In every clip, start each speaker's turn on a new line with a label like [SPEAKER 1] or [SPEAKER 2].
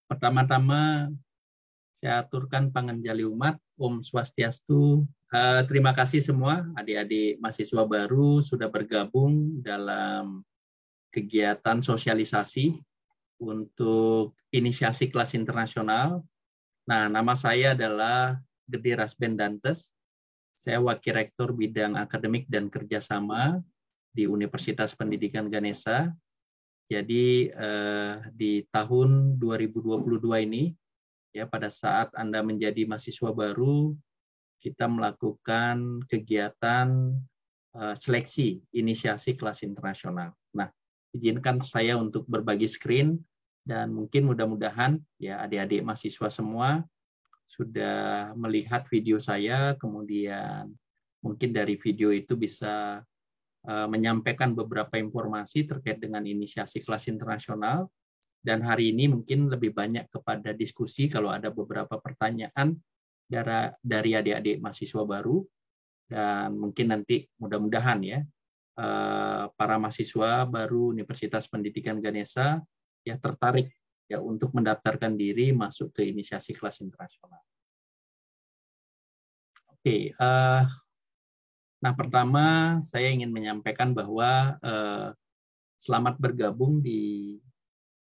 [SPEAKER 1] Pertama-tama saya aturkan panganjali umat, Om Swastiastu. Terima kasih semua adik-adik mahasiswa baru sudah bergabung dalam kegiatan sosialisasi untuk inisiasi kelas internasional. Nah, nama saya adalah Gede Rasben Dantes. Saya Wakil Rektor Bidang Akademik dan Kerjasama di Universitas Pendidikan Ganesha. Jadi di tahun 2022 ini, ya pada saat Anda menjadi mahasiswa baru, kita melakukan kegiatan seleksi inisiasi kelas internasional. Nah, izinkan saya untuk berbagi screen dan mungkin mudah-mudahan ya adik-adik mahasiswa semua sudah melihat video saya, kemudian mungkin dari video itu bisa menyampaikan beberapa informasi terkait dengan inisiasi kelas internasional. Dan hari ini mungkin lebih banyak kepada diskusi kalau ada beberapa pertanyaan dari adik-adik mahasiswa baru. Dan mungkin nanti mudah-mudahan ya para mahasiswa baru Universitas Pendidikan Ganesha ya tertarik ya untuk mendaftarkan diri masuk ke inisiasi kelas internasional. Oke, nah pertama saya ingin menyampaikan bahwa selamat bergabung di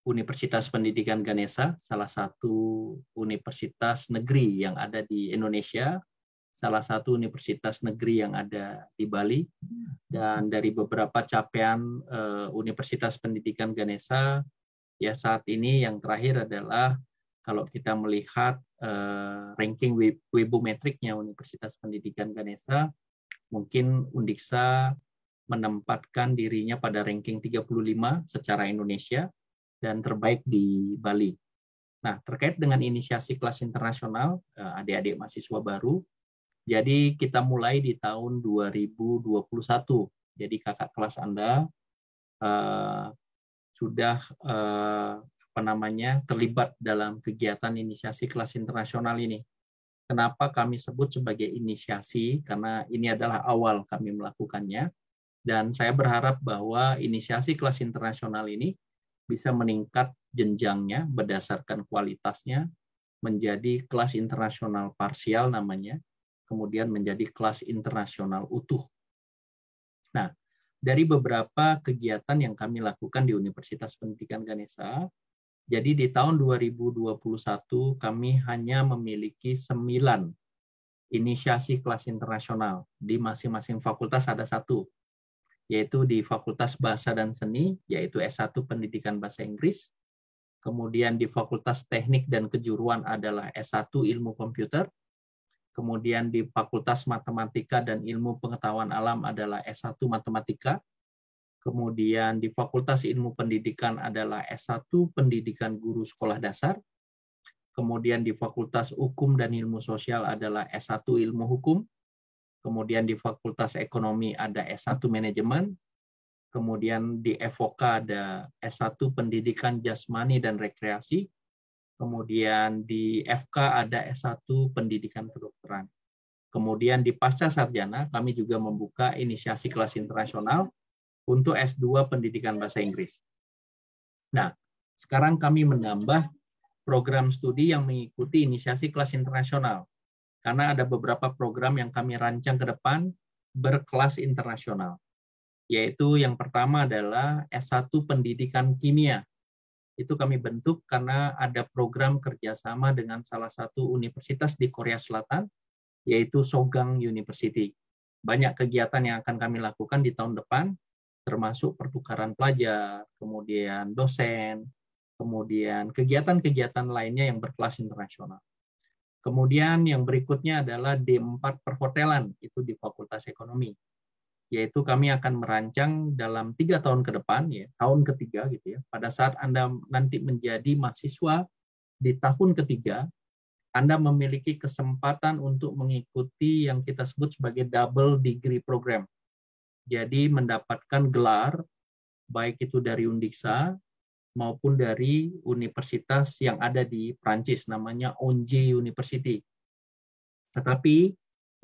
[SPEAKER 1] Universitas Pendidikan Ganesha, salah satu universitas negeri yang ada di Indonesia, salah satu universitas negeri yang ada di Bali, dan dari beberapa capaian Universitas Pendidikan Ganesha, ya saat ini yang terakhir adalah kalau kita melihat ranking Webometricnya Universitas Pendidikan Ganesha, mungkin Undiksa menempatkan dirinya pada ranking 35 secara Indonesia, dan terbaik di Bali. Nah, terkait dengan inisiasi kelas internasional, adik-adik mahasiswa baru, jadi kita mulai di tahun 2021. Jadi kakak kelas Anda sudah terlibat dalam kegiatan inisiasi kelas internasional ini. Kenapa kami sebut sebagai inisiasi? Karena ini adalah awal kami melakukannya. Dan saya berharap bahwa inisiasi kelas internasional ini bisa meningkat jenjangnya berdasarkan kualitasnya menjadi kelas internasional parsial namanya, kemudian menjadi kelas internasional utuh. Nah, dari beberapa kegiatan yang kami lakukan di Universitas Pendidikan Ganesha, jadi di tahun 2021 kami hanya memiliki 9 inisiasi kelas internasional. Di masing-masing fakultas ada 1. Yaitu di Fakultas Bahasa dan Seni, yaitu S1 Pendidikan Bahasa Inggris. Kemudian di Fakultas Teknik dan Kejuruan adalah S1 Ilmu Komputer. Kemudian di Fakultas Matematika dan Ilmu Pengetahuan Alam adalah S1 Matematika. Kemudian di Fakultas Ilmu Pendidikan adalah S1 Pendidikan Guru Sekolah Dasar. Kemudian di Fakultas Hukum dan Ilmu Sosial adalah S1 Ilmu Hukum. Kemudian di Fakultas Ekonomi ada S1 Manajemen, kemudian di FOK ada S1 Pendidikan Jasmani dan Rekreasi, kemudian di FK ada S1 Pendidikan Kedokteran. Kemudian di Pasca Sarjana kami juga membuka inisiasi kelas internasional untuk S2 Pendidikan Bahasa Inggris. Nah, sekarang kami menambah program studi yang mengikuti inisiasi kelas internasional. Karena ada beberapa program yang kami rancang ke depan berkelas internasional. Yaitu yang pertama adalah S1 Pendidikan Kimia. Itu kami bentuk karena ada program kerjasama dengan salah satu universitas di Korea Selatan, yaitu Sogang University. Banyak kegiatan yang akan kami lakukan di tahun depan, termasuk pertukaran pelajar, kemudian dosen, kemudian kegiatan-kegiatan lainnya yang berkelas internasional. Kemudian yang berikutnya adalah D4 Perhotelan, itu di Fakultas Ekonomi. Yaitu kami akan merancang dalam 3 tahun ke depan, ya, tahun ketiga gitu ya. Pada saat Anda nanti menjadi mahasiswa di tahun ketiga, Anda memiliki kesempatan untuk mengikuti yang kita sebut sebagai double degree program. Jadi mendapatkan gelar, baik itu dari Undiksa, maupun dari universitas yang ada di Prancis, namanya ONG University. Tetapi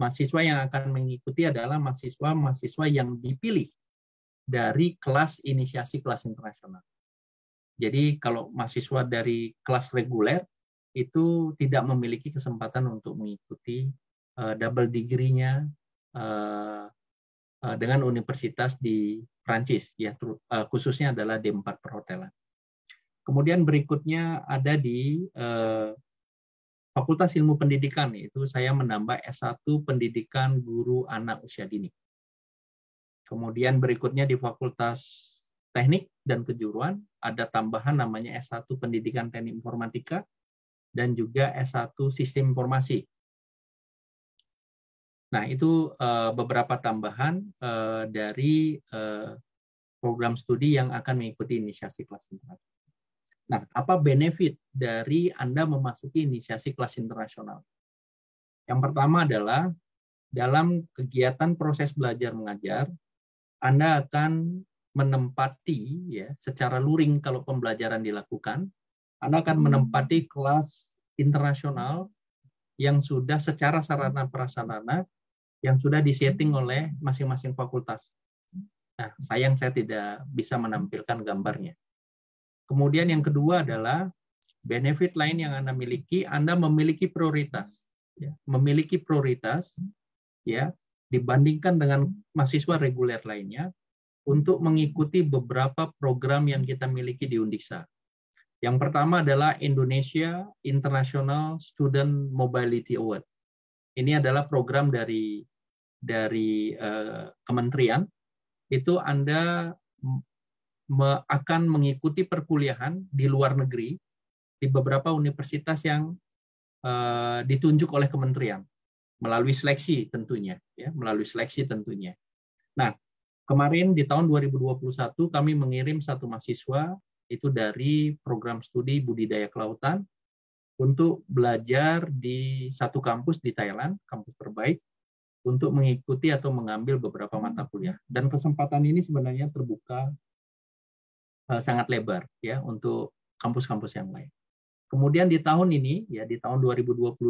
[SPEAKER 1] mahasiswa yang akan mengikuti adalah mahasiswa yang dipilih dari kelas inisiasi kelas internasional. Jadi kalau mahasiswa dari kelas reguler itu tidak memiliki kesempatan untuk mengikuti double degree-nya dengan universitas di Prancis, ya, khususnya adalah D4 perhotelan. Kemudian berikutnya ada di Fakultas Ilmu Pendidikan, yaitu saya menambah S1 Pendidikan Guru Anak Usia Dini. Kemudian berikutnya di Fakultas Teknik dan Kejuruan ada tambahan namanya S1 Pendidikan Teknik Informatika dan juga S1 Sistem Informasi. Nah, itu beberapa tambahan dari program studi yang akan mengikuti inisiasi kelas internasional. Nah, apa benefit dari Anda memasuki inisiasi kelas internasional? Yang pertama adalah dalam kegiatan proses belajar mengajar, Anda akan menempati, ya, secara luring kalau pembelajaran dilakukan, Anda akan menempati kelas internasional yang sudah secara sarana prasarana yang sudah disetting oleh masing-masing fakultas. Nah, sayang saya tidak bisa menampilkan gambarnya. Kemudian yang kedua adalah benefit lain yang Anda miliki, Anda memiliki prioritas, ya, memiliki prioritas, ya, dibandingkan dengan mahasiswa reguler lainnya untuk mengikuti beberapa program yang kita miliki di Undiksa. Yang pertama adalah Indonesia International Student Mobility Award. Ini adalah program dari kementerian. Itu Anda akan mengikuti perkuliahan di luar negeri di beberapa universitas yang ditunjuk oleh kementerian melalui seleksi tentunya, ya, melalui seleksi tentunya. Nah, kemarin di tahun 2021 kami mengirim satu mahasiswa itu dari program studi budidaya kelautan untuk belajar di satu kampus di Thailand, kampus terbaik, untuk mengikuti atau mengambil beberapa mata kuliah. Dan kesempatan ini sebenarnya terbuka sangat lebar, ya, untuk kampus-kampus yang lain. Kemudian di tahun ini, ya, di tahun 2022,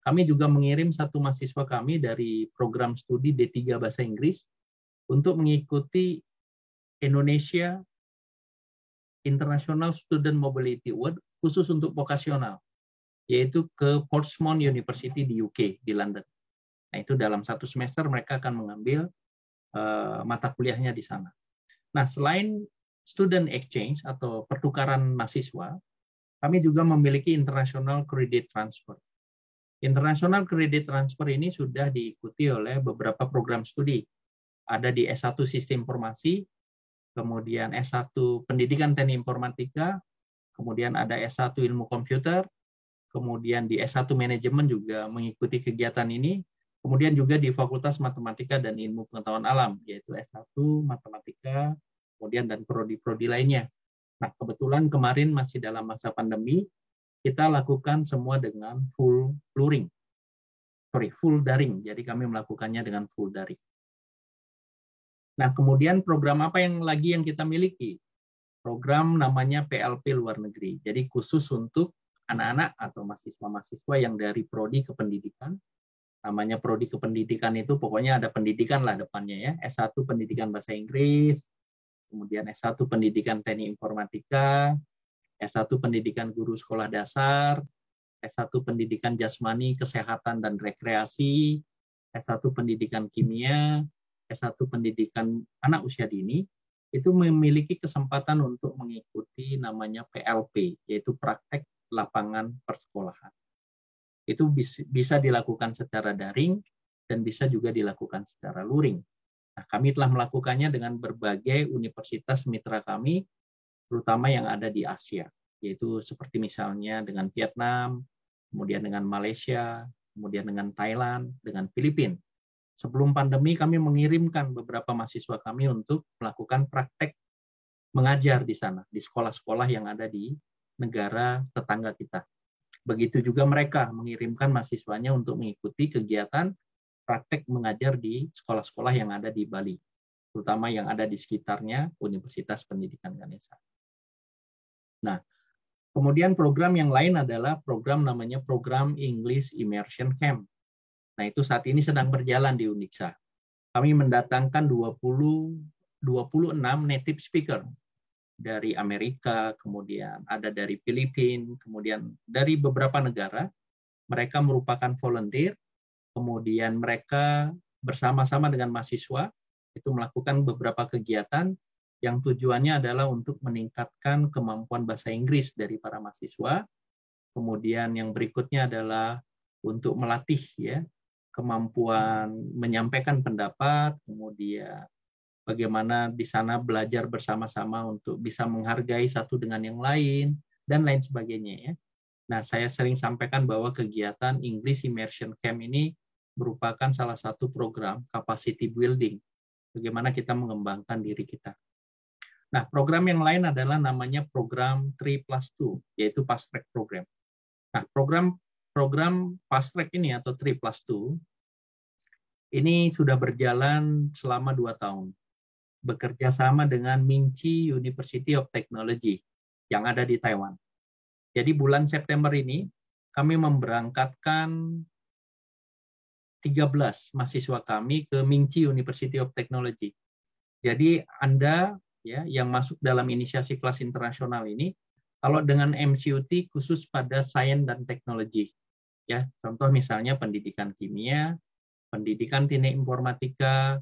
[SPEAKER 1] kami juga mengirim satu mahasiswa kami dari program studi D3 Bahasa Inggris untuk mengikuti Indonesia International Student Mobility Award khusus untuk vokasional, yaitu ke Portsmouth University di UK, di London. Nah, itu dalam satu semester mereka akan mengambil mata kuliahnya di sana. Nah, selain student exchange atau pertukaran mahasiswa, kami juga memiliki international credit transfer. International credit transfer ini sudah diikuti oleh beberapa program studi. Ada di S1 Sistem Informasi, kemudian S1 Pendidikan Teknik Informatika, kemudian ada S1 Ilmu Komputer, kemudian di S1 Manajemen juga mengikuti kegiatan ini, kemudian juga di Fakultas Matematika dan Ilmu Pengetahuan Alam, yaitu S1 Matematika, kemudian dan prodi-prodi lainnya. Nah, kebetulan kemarin masih dalam masa pandemi, kita lakukan semua dengan full daring. Jadi kami melakukannya dengan full daring. Nah, kemudian program apa yang kita miliki? Program namanya PLP luar negeri. Jadi khusus untuk anak-anak atau mahasiswa-mahasiswa yang dari prodi kependidikan. Namanya prodi kependidikan itu pokoknya ada pendidikan lah depannya, ya. S1 Pendidikan Bahasa Inggris, kemudian S1 Pendidikan Teknik Informatika, S1 Pendidikan Guru Sekolah Dasar, S1 Pendidikan Jasmani, Kesehatan dan Rekreasi, S1 Pendidikan Kimia, S1 Pendidikan Anak Usia Dini, itu memiliki kesempatan untuk mengikuti namanya PLP, yaitu Praktek Lapangan Persekolahan. Itu bisa dilakukan secara daring dan bisa juga dilakukan secara luring. Nah, kami telah melakukannya dengan berbagai universitas mitra kami, terutama yang ada di Asia, yaitu seperti misalnya dengan Vietnam, kemudian dengan Malaysia, kemudian dengan Thailand, dengan Filipina. Sebelum pandemi kami mengirimkan beberapa mahasiswa kami untuk melakukan praktek mengajar di sana, di sekolah-sekolah yang ada di negara tetangga kita. Begitu juga mereka mengirimkan mahasiswanya untuk mengikuti kegiatan praktek mengajar di sekolah-sekolah yang ada di Bali, terutama yang ada di sekitarnya Universitas Pendidikan Ganesha. Nah, kemudian program yang lain adalah program namanya program English Immersion Camp. Nah, itu saat ini sedang berjalan di Unixa. Kami mendatangkan 26 native speaker dari Amerika, kemudian ada dari Filipina, kemudian dari beberapa negara. Mereka merupakan volunteer, kemudian mereka bersama-sama dengan mahasiswa itu melakukan beberapa kegiatan yang tujuannya adalah untuk meningkatkan kemampuan bahasa Inggris dari para mahasiswa. Kemudian yang berikutnya adalah untuk melatih ya kemampuan menyampaikan pendapat, kemudian bagaimana di sana belajar bersama-sama untuk bisa menghargai satu dengan yang lain, dan lain sebagainya ya. Nah, saya sering sampaikan bahwa kegiatan English Immersion Camp ini merupakan salah satu program capacity building, bagaimana kita mengembangkan diri kita. Nah, program yang lain adalah namanya program 3+2, yaitu Fast Track Program. Nah, program Fast Track ini atau 3+2 ini sudah berjalan selama 2 tahun. Bekerja sama dengan Minci University of Technology yang ada di Taiwan. Jadi bulan September ini kami memberangkatkan 13 mahasiswa kami ke Minci University of Technology. Jadi Anda ya yang masuk dalam inisiasi kelas internasional ini, kalau dengan MCUT khusus pada sains dan teknologi. Ya, contoh misalnya pendidikan kimia, pendidikan teknik informatika,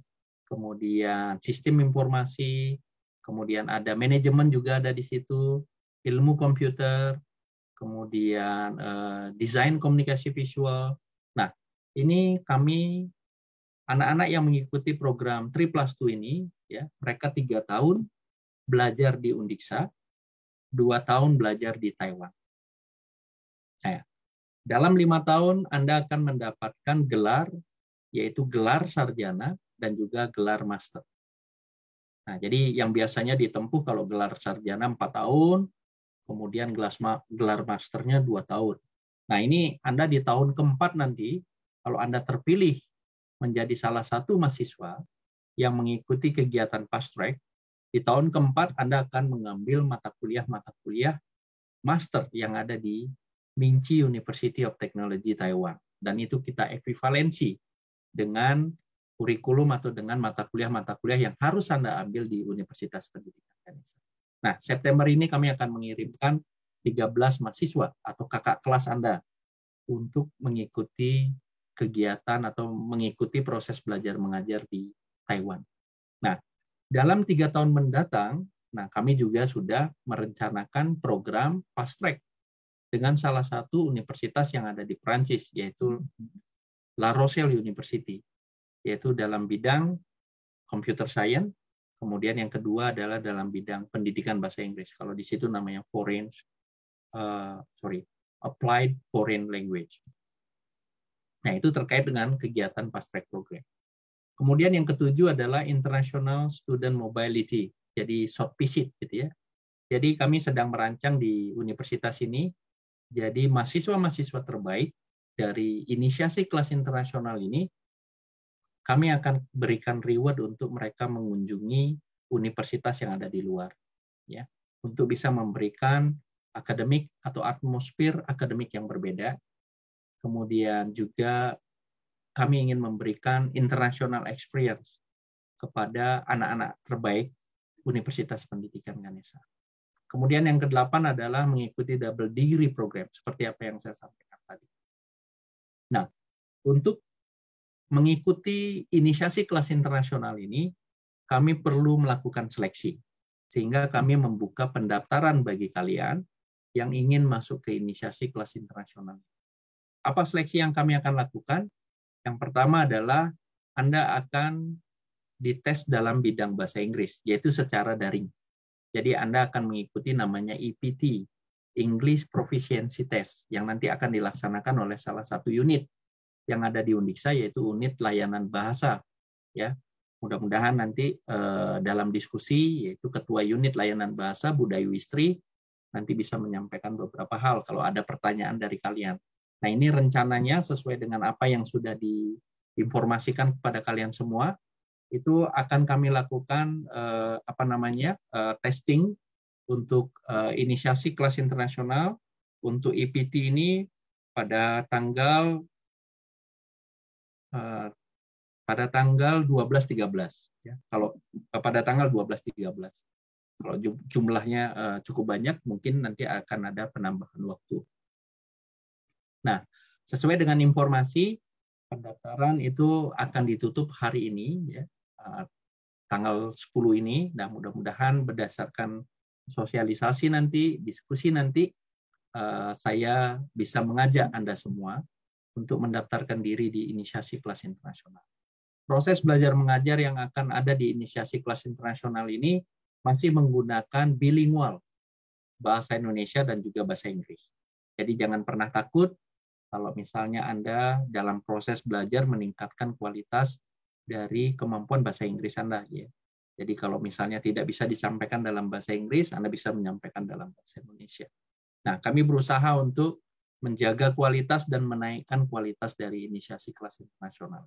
[SPEAKER 1] kemudian sistem informasi, kemudian ada manajemen juga ada di situ, ilmu komputer, kemudian desain komunikasi visual. Nah, ini kami anak-anak yang mengikuti program 3+2 ini, ya, mereka 3 tahun belajar di Unixa, 2 tahun belajar di Taiwan. Dalam 5 tahun Anda akan mendapatkan gelar, yaitu gelar sarjana dan juga gelar master. Nah, jadi yang biasanya ditempuh kalau gelar sarjana 4 tahun, kemudian gelar masternya 2 tahun. Nah, ini Anda di tahun keempat nanti, kalau Anda terpilih menjadi salah satu mahasiswa yang mengikuti kegiatan fast track, di tahun keempat Anda akan mengambil mata kuliah master yang ada di Minci University of Technology Taiwan. Dan itu kita ekuivalensi dengan kurikulum atau dengan mata kuliah yang harus Anda ambil di Universitas Pendidikan Ganesha. Nah, September ini kami akan mengirimkan 13 mahasiswa atau kakak kelas Anda untuk mengikuti kegiatan atau mengikuti proses belajar mengajar di Taiwan. Nah, dalam 3 tahun mendatang, nah kami juga sudah merencanakan program fast track dengan salah satu universitas yang ada di Prancis, yaitu La Rochelle University, yaitu dalam bidang computer science. Kemudian yang kedua adalah dalam bidang pendidikan bahasa Inggris. Kalau di situ namanya applied foreign language. Nah, itu terkait dengan kegiatan fast track program. Kemudian yang ketujuh adalah International Student Mobility, jadi short visit gitu ya. Jadi kami sedang merancang di universitas ini, jadi mahasiswa-mahasiswa terbaik dari inisiasi kelas internasional ini, kami akan berikan reward untuk mereka mengunjungi universitas yang ada di luar, ya, untuk bisa memberikan akademik atau atmosfer akademik yang berbeda. Kemudian juga kami ingin memberikan international experience kepada anak-anak terbaik Universitas Pendidikan Ganesha. Kemudian yang ke-8 adalah mengikuti double degree program, seperti apa yang saya sampaikan tadi. Nah, untuk mengikuti inisiasi kelas internasional ini, kami perlu melakukan seleksi, sehingga kami membuka pendaftaran bagi kalian yang ingin masuk ke inisiasi kelas internasional. Apa seleksi yang kami akan lakukan? Yang pertama adalah Anda akan dites dalam bidang bahasa Inggris, yaitu secara daring. Jadi Anda akan mengikuti namanya EPT, English Proficiency Test, yang nanti akan dilaksanakan oleh salah satu unit yang ada di Unixa, yaitu unit layanan bahasa. Ya, mudah-mudahan nanti dalam diskusi, yaitu Ketua Unit Layanan Bahasa Budayuistri, nanti bisa menyampaikan beberapa hal kalau ada pertanyaan dari kalian. Nah, ini rencananya sesuai dengan apa yang sudah diinformasikan kepada kalian semua. Itu akan kami lakukan testing untuk inisiasi kelas internasional untuk EPT ini pada tanggal pada tanggal 12-13 ya. Kalau pada tanggal 12-13. Kalau jumlahnya cukup banyak, mungkin nanti akan ada penambahan waktu. Nah, sesuai dengan informasi, pendaftaran itu akan ditutup hari ini, ya, tanggal 10 ini. Nah, mudah-mudahan berdasarkan sosialisasi nanti, diskusi nanti, saya bisa mengajak Anda semua untuk mendaftarkan diri di inisiasi kelas internasional. Proses belajar mengajar yang akan ada di inisiasi kelas internasional ini masih menggunakan bilingual, bahasa Indonesia dan juga bahasa Inggris. Jadi jangan pernah takut kalau misalnya Anda dalam proses belajar meningkatkan kualitas dari kemampuan bahasa Inggris Anda. Ya. Jadi kalau misalnya tidak bisa disampaikan dalam bahasa Inggris, Anda bisa menyampaikan dalam bahasa Indonesia. Nah, kami berusaha untuk menjaga kualitas dan menaikkan kualitas dari inisiasi kelas internasional.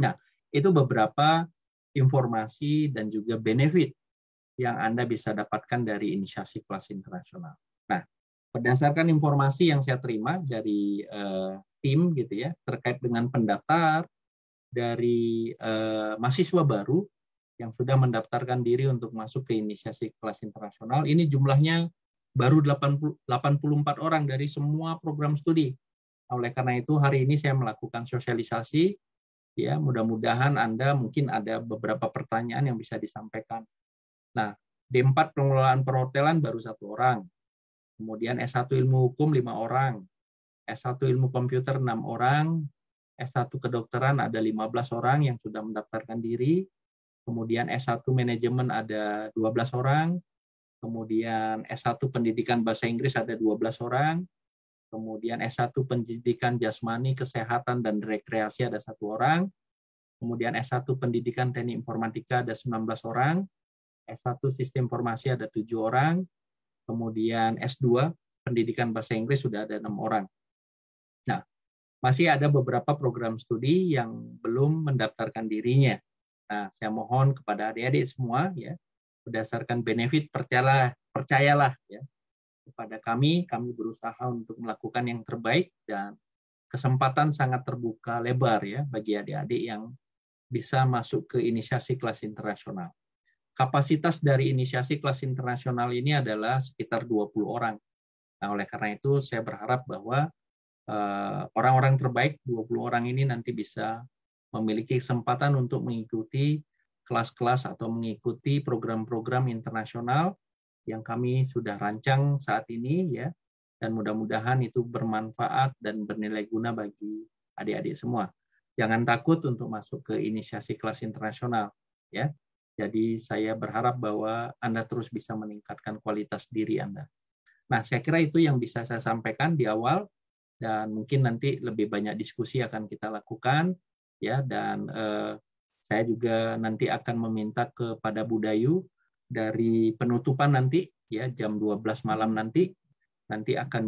[SPEAKER 1] Nah, itu beberapa informasi dan juga benefit yang Anda bisa dapatkan dari inisiasi kelas internasional. Nah, berdasarkan informasi yang saya terima dari tim gitu ya, terkait dengan pendaftar dari mahasiswa baru yang sudah mendaftarkan diri untuk masuk ke inisiasi kelas internasional, ini jumlahnya baru 84 orang dari semua program studi. Oleh karena itu, hari ini saya melakukan sosialisasi. Ya, mudah-mudahan Anda mungkin ada beberapa pertanyaan yang bisa disampaikan. Nah, D4 pengelolaan perhotelan baru 1 orang. Kemudian S1 ilmu hukum 5 orang. S1 ilmu komputer 6 orang. S1 kedokteran ada 15 orang yang sudah mendaftarkan diri. Kemudian S1 manajemen ada 12 orang. Kemudian S1 pendidikan bahasa Inggris ada 12 orang. Kemudian S1 pendidikan jasmani, kesehatan, dan rekreasi ada 1 orang. Kemudian S1 pendidikan teknik informatika ada 19 orang. S1 sistem informasi ada 7 orang. Kemudian S2 pendidikan bahasa Inggris sudah ada 6 orang. Nah, masih ada beberapa program studi yang belum mendaftarkan dirinya. Nah, saya mohon kepada adik-adik semua, ya, berdasarkan benefit, percayalah ya, kepada kami berusaha untuk melakukan yang terbaik dan kesempatan sangat terbuka lebar ya bagi adik-adik yang bisa masuk ke inisiasi kelas internasional. Kapasitas dari inisiasi kelas internasional ini adalah sekitar 20 orang. Nah, oleh karena itu saya berharap bahwa orang-orang terbaik 20 orang ini nanti bisa memiliki kesempatan untuk mengikuti kelas-kelas atau mengikuti program-program internasional yang kami sudah rancang saat ini ya, dan mudah-mudahan itu bermanfaat dan bernilai guna bagi adik-adik semua. Jangan takut untuk masuk ke inisiasi kelas internasional ya. Jadi saya berharap bahwa Anda terus bisa meningkatkan kualitas diri Anda. Nah, saya kira itu yang bisa saya sampaikan di awal dan mungkin nanti lebih banyak diskusi akan kita lakukan ya, dan saya juga nanti akan meminta kepada Budayu dari penutupan nanti ya jam 12 malam nanti akan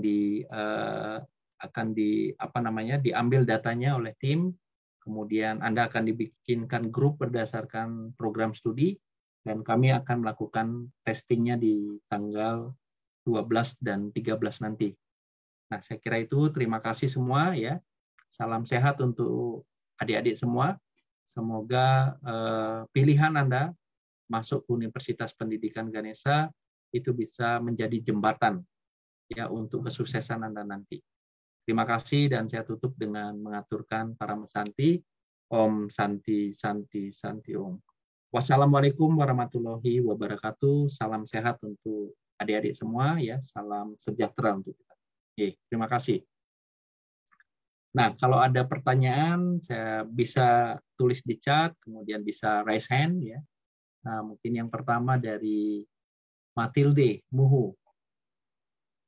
[SPEAKER 1] diambil datanya oleh tim, kemudian Anda akan dibikinkan grup berdasarkan program studi dan kami akan melakukan testingnya di tanggal 12 dan 13 nanti. Nah, saya kira itu, terima kasih semua ya. Salam sehat untuk adik-adik semua. Semoga pilihan Anda masuk ke Universitas Pendidikan Ganesha itu bisa menjadi jembatan ya untuk kesuksesan Anda nanti. Terima kasih dan saya tutup dengan mengaturkan para mesanti. Om Santi Santi Santi Om. Wassalamualaikum warahmatullahi wabarakatuh. Salam sehat untuk adik-adik semua ya. Salam sejahtera untuk kita. Terima kasih. Nah, kalau ada pertanyaan saya bisa tulis di chat, kemudian bisa raise hand ya. Nah, mungkin yang pertama dari Matilde Muhu.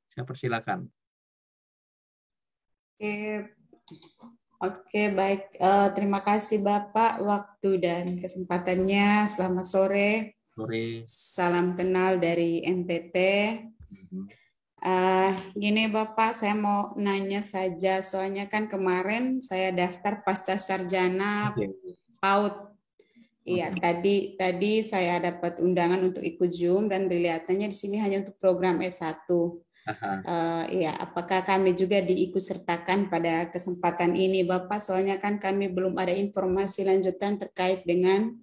[SPEAKER 1] Saya persilakan.
[SPEAKER 2] Oke, baik. Terima kasih Bapak waktu dan kesempatannya. Selamat sore.
[SPEAKER 1] Sore.
[SPEAKER 2] Salam kenal dari NTT. Gini Bapak, saya mau nanya saja. Soalnya kan kemarin saya daftar pasca sarjana PAUD. Iya, tadi saya dapat undangan untuk ikut Zoom dan kelihatannya di sini hanya untuk program S1. Ya, apakah kami juga diikutsertakan pada kesempatan ini, Bapak? Soalnya kan kami belum ada informasi lanjutan terkait dengan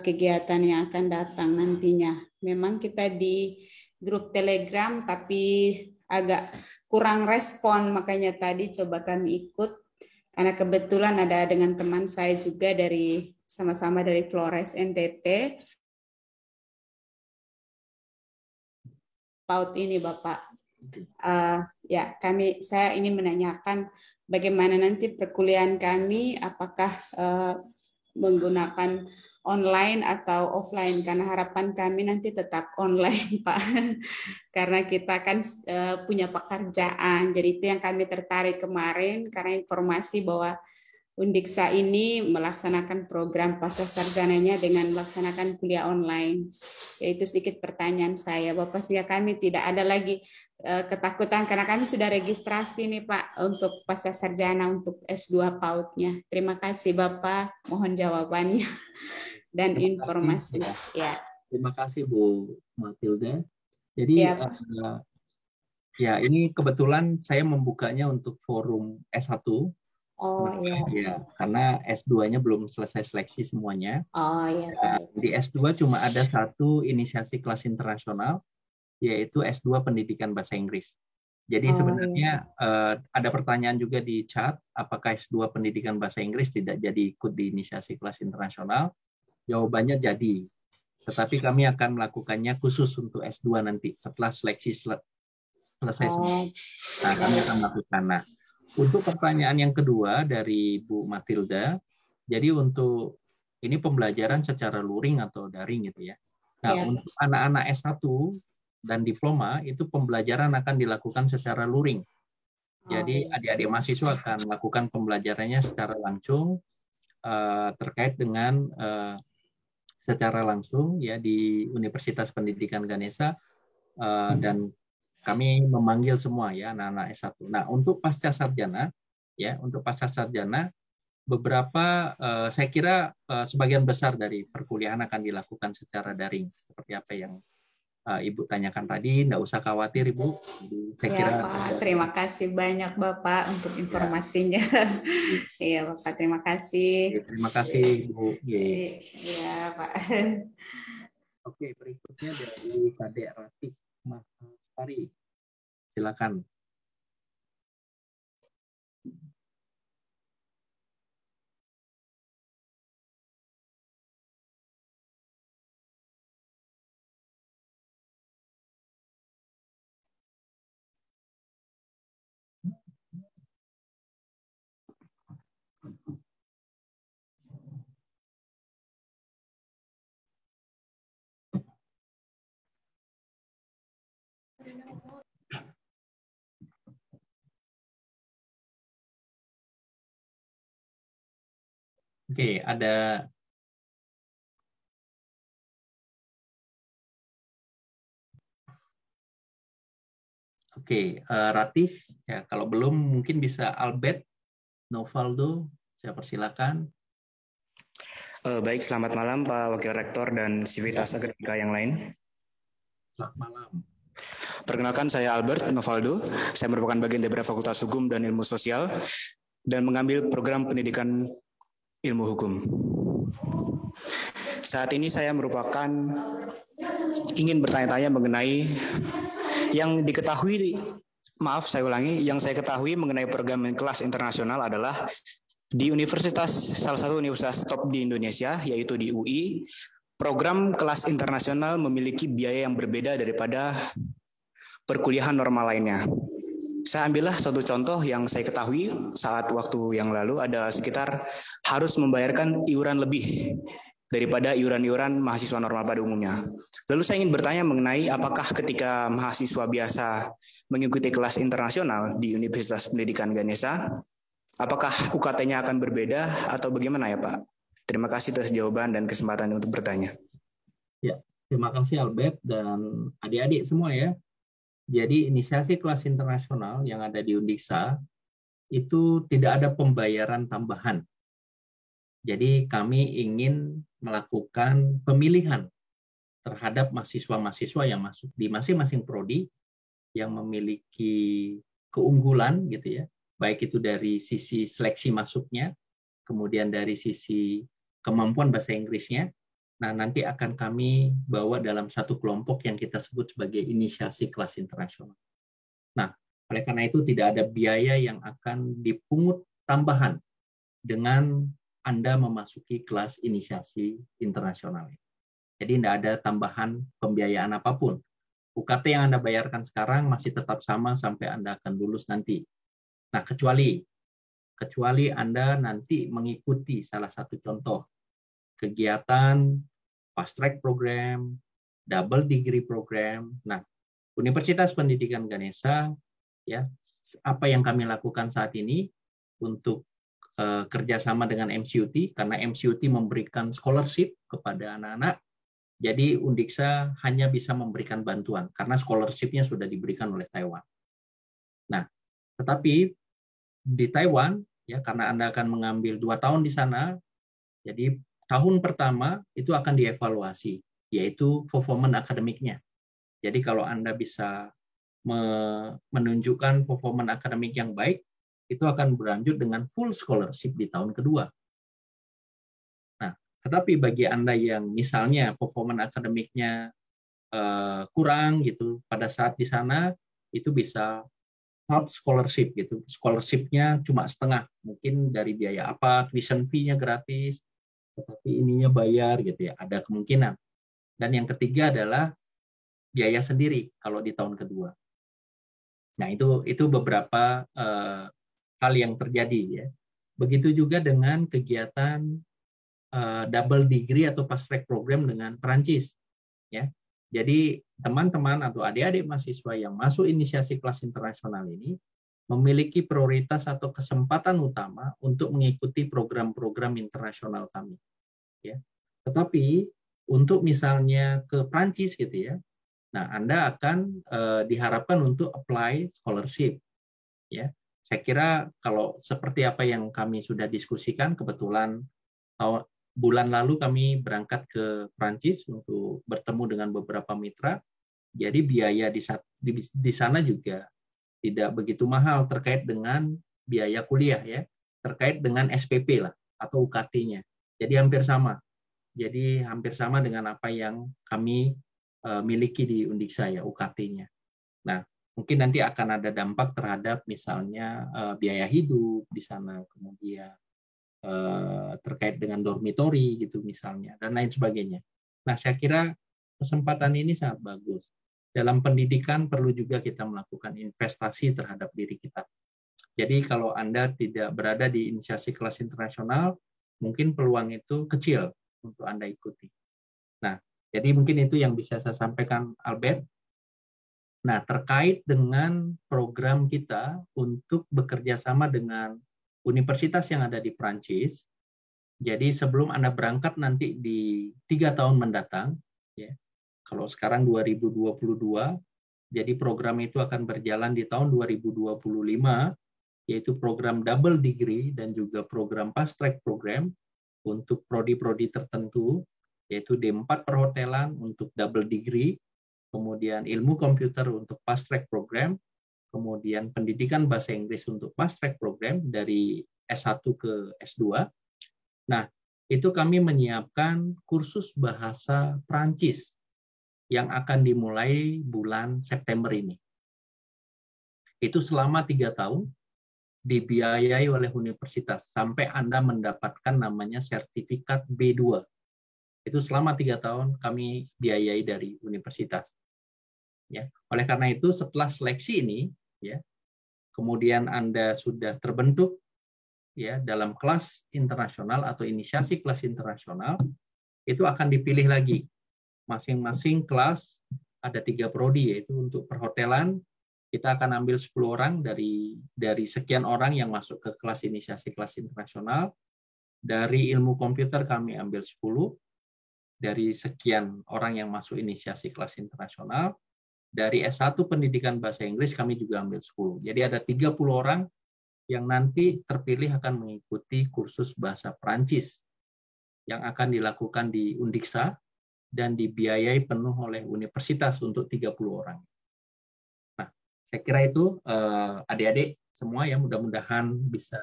[SPEAKER 2] kegiatan yang akan datang nantinya. Memang kita di grup Telegram, tapi agak kurang respon, makanya tadi coba kami ikut. Karena kebetulan ada dengan teman saya juga dari sama-sama dari Flores NTT. PAUD ini, Bapak. Ya, saya ingin menanyakan bagaimana nanti perkuliahan kami, apakah menggunakan online atau offline, karena harapan kami nanti tetap online, Pak. Karena kita kan punya pekerjaan, jadi itu yang kami tertarik kemarin karena informasi bahwa Undiksa ini melaksanakan program pasca sarjananya dengan melaksanakan kuliah online. Itu sedikit pertanyaan saya, Bapak, sehingga kami tidak ada lagi ketakutan karena kami sudah registrasi nih, Pak, untuk pasca sarjana untuk S2 PAUD-nya. Terima kasih, Bapak. Mohon jawabannya dan informasinya. Ya.
[SPEAKER 1] Terima kasih, Bu Matilda. Jadi ya, ini kebetulan saya membukanya untuk forum S1.
[SPEAKER 2] Oh iya.
[SPEAKER 1] Ya, karena S2-nya belum selesai seleksi semuanya.
[SPEAKER 2] Oh iya.
[SPEAKER 1] Di S2 cuma ada satu inisiasi kelas internasional, yaitu S2 Pendidikan Bahasa Inggris. Jadi sebenarnya ada pertanyaan juga di chat, apakah S2 Pendidikan Bahasa Inggris tidak jadi ikut di inisiasi kelas internasional? Jawabannya jadi. Tetapi kami akan melakukannya khusus untuk S2 nanti, setelah seleksi selesai semua. Nah, kami akan melakukan. Nah, untuk pertanyaan yang kedua dari Bu Matilda, jadi untuk ini pembelajaran secara luring atau daring gitu ya. Nah, untuk anak-anak S1 dan diploma itu pembelajaran akan dilakukan secara luring. Jadi adik-adik mahasiswa akan melakukan pembelajarannya secara langsung terkait dengan secara langsung ya di Universitas Pendidikan Ganesha dan kami memanggil semua ya anak-anak S1. Nah, untuk pasca sarjana beberapa saya kira sebagian besar dari perkuliahan akan dilakukan secara daring seperti apa yang Ibu tanyakan tadi, enggak usah khawatir Ibu.
[SPEAKER 2] Saya kira Pak, terima kasih banyak Bapak untuk informasinya. Iya Bapak, terima kasih.
[SPEAKER 1] Terima kasih Ibu.
[SPEAKER 2] Iya Pak.
[SPEAKER 1] Oke, berikutnya dari Kadek Ratih Mas Pari. Silakan. Oke, ada Ratih ya, kalau belum mungkin bisa Albert Novaldo, saya persilakan.
[SPEAKER 3] Baik, selamat malam Pak Wakil Rektor dan Sivitas Akademika yang lain.
[SPEAKER 1] Selamat malam.
[SPEAKER 3] Perkenalkan saya Albert Novaldo, saya merupakan bagian dari Fakultas Hukum dan Ilmu Sosial dan mengambil program pendidikan ilmu hukum. Saat ini saya merupakan ingin bertanya-tanya mengenai yang diketahui, maaf saya ulangi, yang saya ketahui mengenai program kelas internasional adalah di salah satu universitas top di Indonesia, yaitu di UI, program kelas internasional memiliki biaya yang berbeda daripada perkuliahan normal lainnya. Saya ambillah satu contoh yang saya ketahui saat waktu yang lalu, ada sekitar harus membayarkan iuran lebih daripada iuran-iuran mahasiswa normal pada umumnya. Lalu saya ingin bertanya mengenai apakah ketika mahasiswa biasa mengikuti kelas internasional di Universitas Pendidikan Ganesha, apakah UKT-nya akan berbeda atau bagaimana ya Pak? Terima kasih atas jawaban dan kesempatan untuk bertanya.
[SPEAKER 1] Ya, terima kasih Albert dan adik-adik semua ya. Jadi inisiasi kelas internasional yang ada di Undiksa itu tidak ada pembayaran tambahan. Jadi kami ingin melakukan pemilihan terhadap mahasiswa-mahasiswa yang masuk di masing-masing prodi yang memiliki keunggulan gitu ya, baik itu dari sisi seleksi masuknya, kemudian dari sisi kemampuan bahasa Inggrisnya. Nah, nanti akan kami bawa dalam satu kelompok yang kita sebut sebagai inisiasi kelas internasional. Nah, oleh karena itu tidak ada biaya yang akan dipungut tambahan dengan Anda memasuki kelas inisiasi internasional. Jadi tidak ada tambahan pembiayaan apapun. UKT yang Anda bayarkan sekarang masih tetap sama sampai Anda akan lulus nanti. Nah, kecuali Anda nanti mengikuti salah satu contoh kegiatan fast track program, double degree program. Nah, Universitas Pendidikan Ganesha, ya, apa yang kami lakukan saat ini untuk kerjasama dengan MCUT, karena MCUT memberikan scholarship kepada anak-anak. Jadi Undiksa hanya bisa memberikan bantuan karena scholarship-nya sudah diberikan oleh Taiwan. Nah, tetapi di Taiwan, ya, karena Anda akan mengambil 2 tahun di sana, jadi tahun pertama itu akan dievaluasi, yaitu performance akademiknya. Jadi kalau Anda bisa menunjukkan performance akademik yang baik, itu akan berlanjut dengan full scholarship di tahun kedua. Tetapi bagi Anda yang misalnya performance akademiknya kurang gitu, pada saat di sana itu bisa half scholarship gitu. Scholarship-nya cuma setengah, mungkin dari biaya apa, tuition fee-nya gratis, tetapi ininya bayar gitu ya, ada kemungkinan. Dan yang ketiga adalah biaya sendiri kalau di tahun kedua. Nah, itu beberapa hal yang terjadi ya. Begitu juga dengan kegiatan double degree atau fast track program dengan Perancis, ya. Jadi teman-teman atau adik-adik mahasiswa yang masuk inisiasi kelas internasional ini memiliki prioritas atau kesempatan utama untuk mengikuti program-program internasional kami, ya. Tetapi untuk misalnya ke Perancis gitu ya, nah Anda akan diharapkan untuk apply scholarship, ya. Saya kira kalau seperti apa yang kami sudah diskusikan, kebetulan bulan lalu kami berangkat ke Prancis untuk bertemu dengan beberapa mitra. Jadi biaya di sana juga tidak begitu mahal terkait dengan biaya kuliah ya, terkait dengan SPP lah atau UKT-nya. Jadi hampir sama. Jadi hampir sama dengan apa yang kami miliki di Undiksa ya, UKT-nya. Nah, mungkin nanti akan ada dampak terhadap misalnya biaya hidup di sana, kemudian terkait dengan dormitory gitu misalnya, dan lain sebagainya. Nah, saya kira kesempatan ini sangat bagus. Dalam pendidikan perlu juga kita melakukan investasi terhadap diri kita. Jadi kalau Anda tidak berada di inisiasi kelas internasional, mungkin peluang itu kecil untuk Anda ikuti. Nah, jadi mungkin itu yang bisa saya sampaikan, Albert. Nah, terkait dengan program kita untuk bekerja sama dengan universitas yang ada di Prancis, jadi sebelum Anda berangkat nanti di 3 tahun mendatang, ya, kalau sekarang 2022, jadi program itu akan berjalan di tahun 2025, yaitu program double degree dan juga program fast track program untuk prodi-prodi tertentu, yaitu D4 perhotelan untuk double degree, kemudian ilmu komputer untuk fast track program, kemudian pendidikan bahasa Inggris untuk fast track program dari S1 ke S2. Nah, itu kami menyiapkan kursus bahasa Prancis yang akan dimulai bulan September ini. Itu selama 3 tahun, dibiayai oleh universitas, sampai Anda mendapatkan namanya sertifikat B2. Itu selama 3 tahun kami biayai dari universitas. Ya. Oleh karena itu, setelah seleksi ini, ya, kemudian Anda sudah terbentuk ya dalam kelas internasional atau inisiasi kelas internasional, itu akan dipilih lagi. Masing-masing kelas ada 3 prodi, yaitu untuk perhotelan, kita akan ambil 10 orang dari sekian orang yang masuk ke kelas inisiasi kelas internasional. Dari ilmu komputer kami ambil 10, dari sekian orang yang masuk inisiasi kelas internasional. Dari S1 pendidikan bahasa Inggris kami juga ambil 10. Jadi ada 30 orang yang nanti terpilih akan mengikuti kursus bahasa Prancis yang akan dilakukan di Undiksa dan dibiayai penuh oleh universitas untuk 30 orang. Nah, Saya kira itu adik-adik semua ya, mudah-mudahan bisa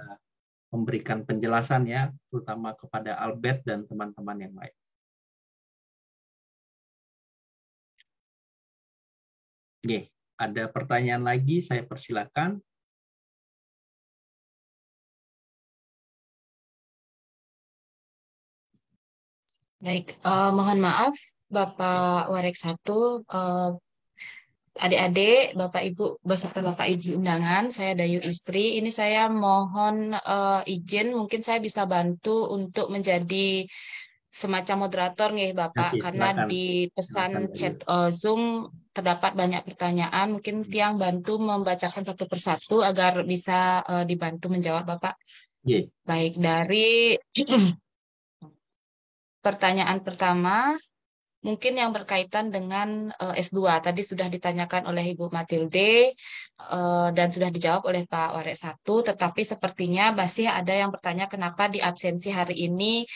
[SPEAKER 1] memberikan penjelasan ya, terutama kepada Albert dan teman-teman yang lain. Oke, ada pertanyaan lagi, saya persilakan.
[SPEAKER 4] Baik, mohon maaf Bapak Warek 1, adik-adik, Bapak Ibu, beserta Bapak Ibu undangan, saya Dayu Istri. Ini saya mohon izin, mungkin saya bisa bantu untuk menjadi semacam moderator nih Bapak,
[SPEAKER 1] Oke,
[SPEAKER 4] karena
[SPEAKER 1] silakan.
[SPEAKER 4] di pesan
[SPEAKER 1] Silakan,
[SPEAKER 4] chat Zoom terdapat banyak pertanyaan. Mungkin Tiang bantu membacakan satu persatu agar bisa dibantu menjawab Bapak.
[SPEAKER 1] Oke.
[SPEAKER 4] Baik, dari pertanyaan pertama, mungkin yang berkaitan dengan S2. Tadi sudah ditanyakan oleh Ibu Matilde dan sudah dijawab oleh Pak Warek 1, tetapi sepertinya masih ada yang bertanya kenapa di absensi hari ini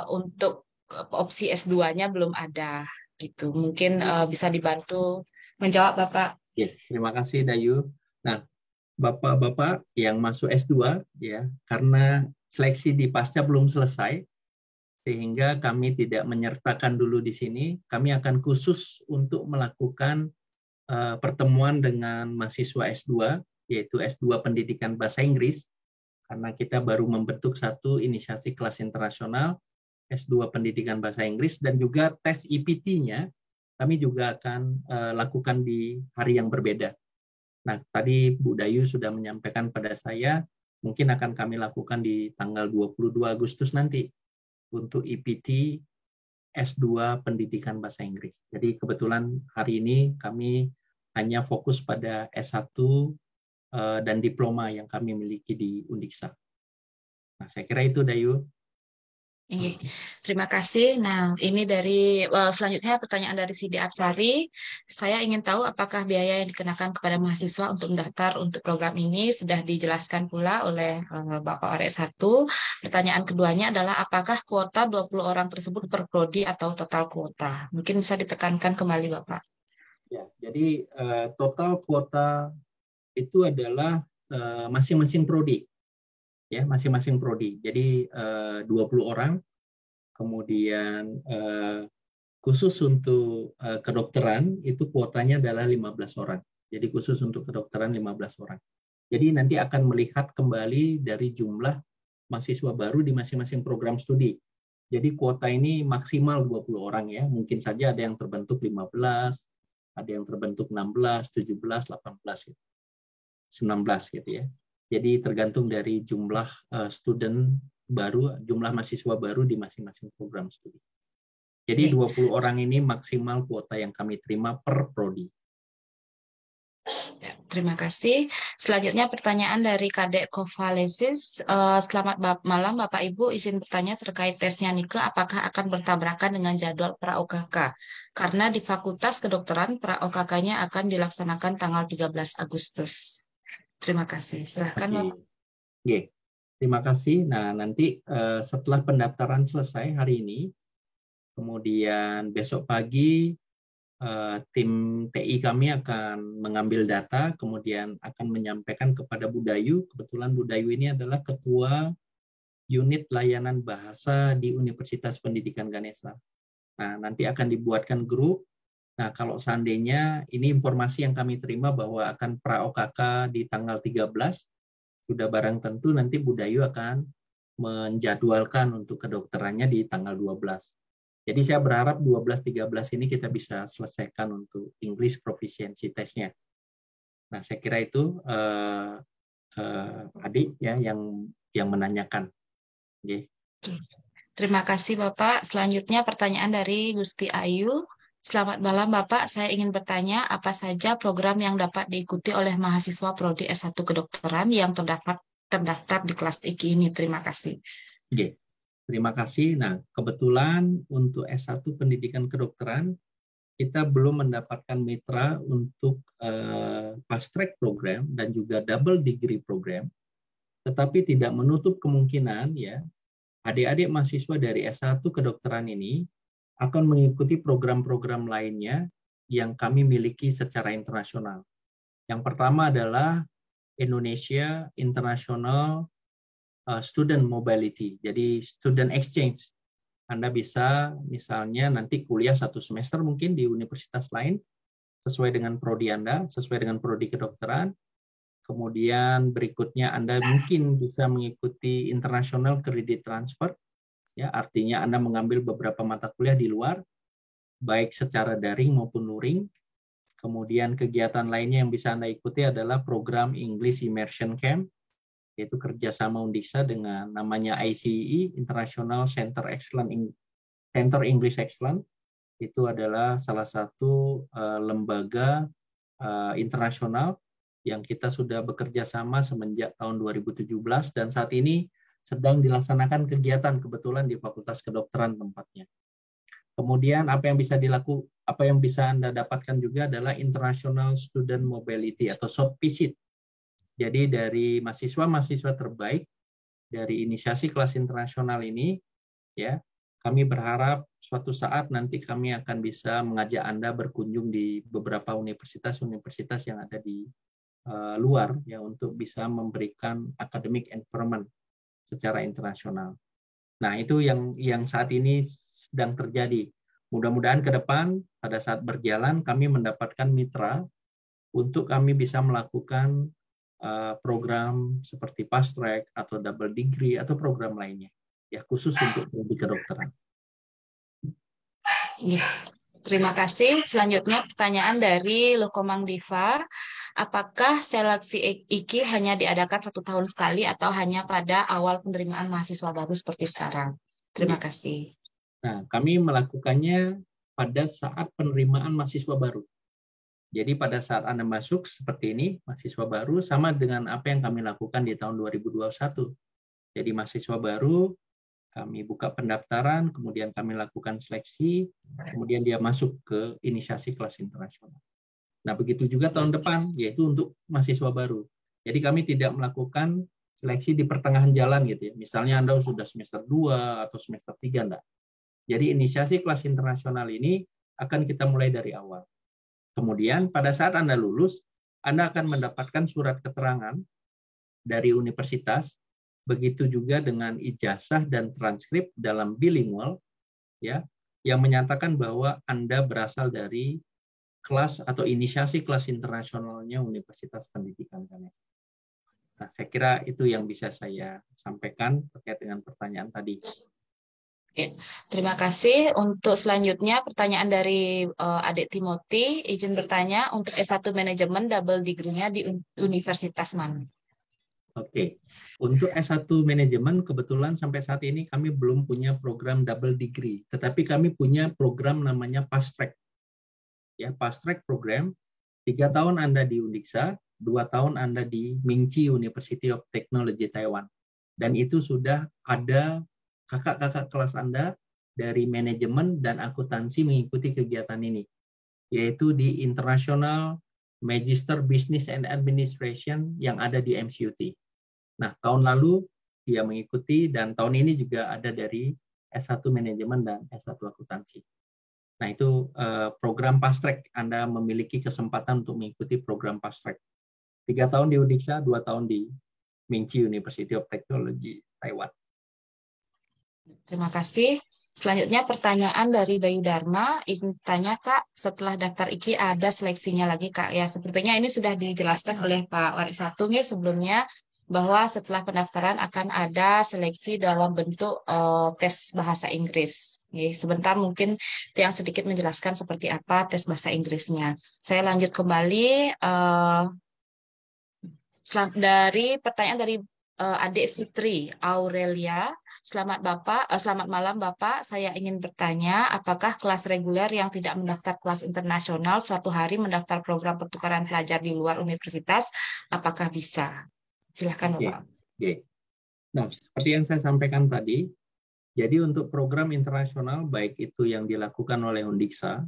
[SPEAKER 4] untuk opsi S2-nya belum ada. Gitu. Mungkin bisa dibantu menjawab Bapak.
[SPEAKER 1] Oke, terima kasih Dayu. Nah, Bapak-bapak yang masuk S2 ya, karena seleksi di Pasca belum selesai, sehingga kami tidak menyertakan dulu di sini. Kami akan khusus untuk melakukan pertemuan dengan mahasiswa S2, yaitu S2 Pendidikan Bahasa Inggris, karena kita baru membentuk satu inisiasi kelas internasional, S2 Pendidikan Bahasa Inggris, dan juga tes IPT-nya kami juga akan lakukan di hari yang berbeda. Nah, tadi Bu Dayu sudah menyampaikan pada saya, mungkin akan kami lakukan di tanggal 22 Agustus nanti, untuk IPT S2 Pendidikan Bahasa Inggris. Jadi kebetulan hari ini kami hanya fokus pada S1 dan diploma yang kami miliki di Undiksa. Nah, saya kira itu Dayu.
[SPEAKER 4] Terima kasih. Nah, ini dari selanjutnya pertanyaan dari Sidi Absari. Saya ingin tahu apakah biaya yang dikenakan kepada mahasiswa untuk mendaftar untuk program ini sudah dijelaskan pula oleh Bapak Warek 1. Pertanyaan keduanya adalah apakah kuota 20 orang tersebut per prodi atau total kuota? Mungkin bisa ditekankan kembali Bapak.
[SPEAKER 1] Ya, jadi total kuota itu adalah masing-masing prodi. Ya, masing-masing prodi. Jadi 20 orang. Kemudian khusus untuk kedokteran itu kuotanya adalah 15 orang. Jadi khusus untuk kedokteran 15 orang. Jadi nanti akan melihat kembali dari jumlah mahasiswa baru di masing-masing program studi. Jadi kuota ini maksimal 20 orang ya. Mungkin saja ada yang terbentuk 15, ada yang terbentuk 16, 17, 18 gitu. 19 gitu ya. Jadi tergantung dari jumlah student baru, jumlah mahasiswa baru di masing-masing program studi. Jadi 20 orang ini maksimal kuota yang kami terima per prodi.
[SPEAKER 4] Ya, terima kasih. Selanjutnya pertanyaan dari Kadek Kovalesis. Selamat malam Bapak Ibu, izin bertanya terkait tesnya Nike, apakah akan bertabrakan dengan jadwal pra-OKK? Karena di Fakultas Kedokteran pra-OKK-nya akan dilaksanakan tanggal 13 Agustus. Terima kasih. Silakan Bapak.
[SPEAKER 1] Oke. Terima kasih. Nah, nanti setelah pendaftaran selesai hari ini, kemudian besok pagi tim TI kami akan mengambil data, kemudian akan menyampaikan kepada Bu Dayu. Kebetulan Bu Dayu ini adalah Ketua Unit Layanan Bahasa di Universitas Pendidikan Ganesha. Nah, nanti akan dibuatkan grup. Nah, kalau seandainya ini informasi yang kami terima bahwa akan pra-OKK di tanggal 13, sudah barang tentu nanti Bu Dayu akan menjadwalkan untuk kedokterannya di tanggal 12. Jadi saya berharap 12-13 ini kita bisa selesaikan untuk English Proficiency Test-nya. Nah, saya kira itu adik ya yang menanyakan. Okay.
[SPEAKER 4] Terima kasih Bapak. Selanjutnya pertanyaan dari Gusti Ayu. Selamat malam Bapak, saya ingin bertanya apa saja program yang dapat diikuti oleh mahasiswa Prodi S1 Kedokteran yang terdaftar di kelas IKI ini. Terima kasih.
[SPEAKER 1] Oke, terima kasih. Nah, kebetulan untuk S1 Pendidikan Kedokteran, kita belum mendapatkan mitra untuk fast track program dan juga double degree program, tetapi tidak menutup kemungkinan ya adik-adik mahasiswa dari S1 Kedokteran ini akan mengikuti program-program lainnya yang kami miliki secara internasional. Yang pertama adalah Indonesia International Student Mobility, jadi student exchange. Anda bisa misalnya nanti kuliah 1 semester mungkin di universitas lain, sesuai dengan prodi Anda, sesuai dengan prodi kedokteran. Kemudian berikutnya Anda mungkin bisa mengikuti international credit transfer, ya, artinya Anda mengambil beberapa mata kuliah di luar, baik secara daring maupun luring. Kemudian kegiatan lainnya yang bisa Anda ikuti adalah program English Immersion Camp, yaitu kerjasama Undiksa dengan namanya ICE, International Center English Excellence. Itu adalah salah satu lembaga internasional yang kita sudah bekerja sama semenjak tahun 2017 dan saat ini sedang dilaksanakan kegiatan kebetulan di Fakultas Kedokteran tempatnya. Kemudian apa yang bisa Anda dapatkan juga adalah International Student Mobility atau SOP visit. Jadi dari mahasiswa-mahasiswa terbaik dari inisiasi kelas internasional ini, ya, kami berharap suatu saat nanti kami akan bisa mengajak Anda berkunjung di beberapa universitas-universitas yang ada di luar, ya, untuk bisa memberikan academic environment secara internasional. Nah, itu yang saat ini sedang terjadi. Mudah-mudahan ke depan pada saat berjalan kami mendapatkan mitra untuk kami bisa melakukan program seperti fast track atau double degree atau program lainnya, ya, khusus untuk prodi kedokteran.
[SPEAKER 4] Terima kasih. Selanjutnya pertanyaan dari Lokomang Diva. Apakah seleksi IKI hanya diadakan 1 tahun sekali atau hanya pada awal penerimaan mahasiswa baru seperti sekarang? Terima kasih.
[SPEAKER 1] Nah, kami melakukannya pada saat penerimaan mahasiswa baru. Jadi pada saat Anda masuk seperti ini, mahasiswa baru sama dengan apa yang kami lakukan di tahun 2021. Jadi mahasiswa baru, kami buka pendaftaran, kemudian kami lakukan seleksi, kemudian dia masuk ke inisiasi kelas internasional. Nah, begitu juga tahun depan, yaitu untuk mahasiswa baru. Jadi kami tidak melakukan seleksi di pertengahan jalan gitu ya. Misalnya Anda sudah semester 2 atau semester 3, enggak. Jadi inisiasi kelas internasional ini akan kita mulai dari awal. Kemudian pada saat Anda lulus, Anda akan mendapatkan surat keterangan dari universitas, begitu juga dengan ijazah dan transkrip dalam bilingual, ya, yang menyatakan bahwa Anda berasal dari kelas atau inisiasi kelas internasionalnya Universitas Pendidikan Ganesha. Nah, saya kira itu yang bisa saya sampaikan terkait dengan pertanyaan tadi.
[SPEAKER 4] Terima kasih. Untuk selanjutnya pertanyaan dari Adik Timothy, izin bertanya untuk S1 manajemen double degree-nya di universitas mana?
[SPEAKER 1] Oke. Untuk S1 manajemen kebetulan sampai saat ini kami belum punya program double degree, tetapi kami punya program namanya fast track. Ya, fast track program 3 tahun Anda di Undiksa, 2 tahun Anda di Mingchi University of Technology Taiwan. Dan itu sudah ada kakak-kakak kelas Anda dari manajemen dan akuntansi mengikuti kegiatan ini, yaitu di International Magister Business and Administration yang ada di MCUT. Nah, tahun lalu dia mengikuti dan tahun ini juga ada dari S1 manajemen dan S1 akuntansi. Nah, itu program fast track. Anda memiliki kesempatan untuk mengikuti program fast track. 3 tahun di Undiksa, 2 tahun di Mingchi University of Technology Taiwan.
[SPEAKER 4] Terima kasih. Selanjutnya pertanyaan dari Bayu Dharma. Izin tanya Kak, setelah daftar IKI ada seleksinya lagi Kak? Ya, sepertinya ini sudah dijelaskan oleh Pak Waris Satu nih sebelumnya, bahwa setelah pendaftaran akan ada seleksi dalam bentuk tes bahasa Inggris. Ya, sebentar mungkin yang sedikit menjelaskan seperti apa tes bahasa Inggrisnya. Saya lanjut kembali dari pertanyaan dari Adik Fitri Aurelia. Selamat malam Bapak. Saya ingin bertanya, apakah kelas reguler yang tidak mendaftar kelas internasional suatu hari mendaftar program pertukaran pelajar di luar universitas, apakah bisa? Silakan Bapak.
[SPEAKER 1] Oke. Nah, seperti yang saya sampaikan tadi, jadi untuk program internasional baik itu yang dilakukan oleh Undiksa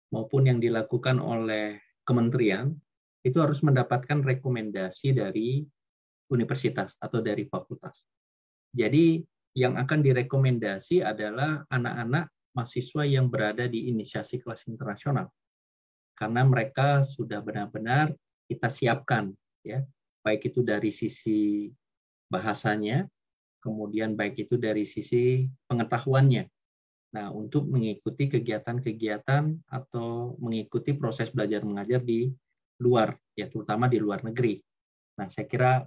[SPEAKER 1] maupun yang dilakukan oleh kementerian, itu harus mendapatkan rekomendasi dari universitas atau dari fakultas. Jadi yang akan direkomendasi adalah anak-anak mahasiswa yang berada di inisiasi kelas internasional. Karena mereka sudah benar-benar kita siapkan, ya, baik itu dari sisi bahasanya, kemudian baik itu dari sisi pengetahuannya. Nah, untuk mengikuti kegiatan-kegiatan atau mengikuti proses belajar mengajar di luar, ya terutama di luar negeri. Nah, saya kira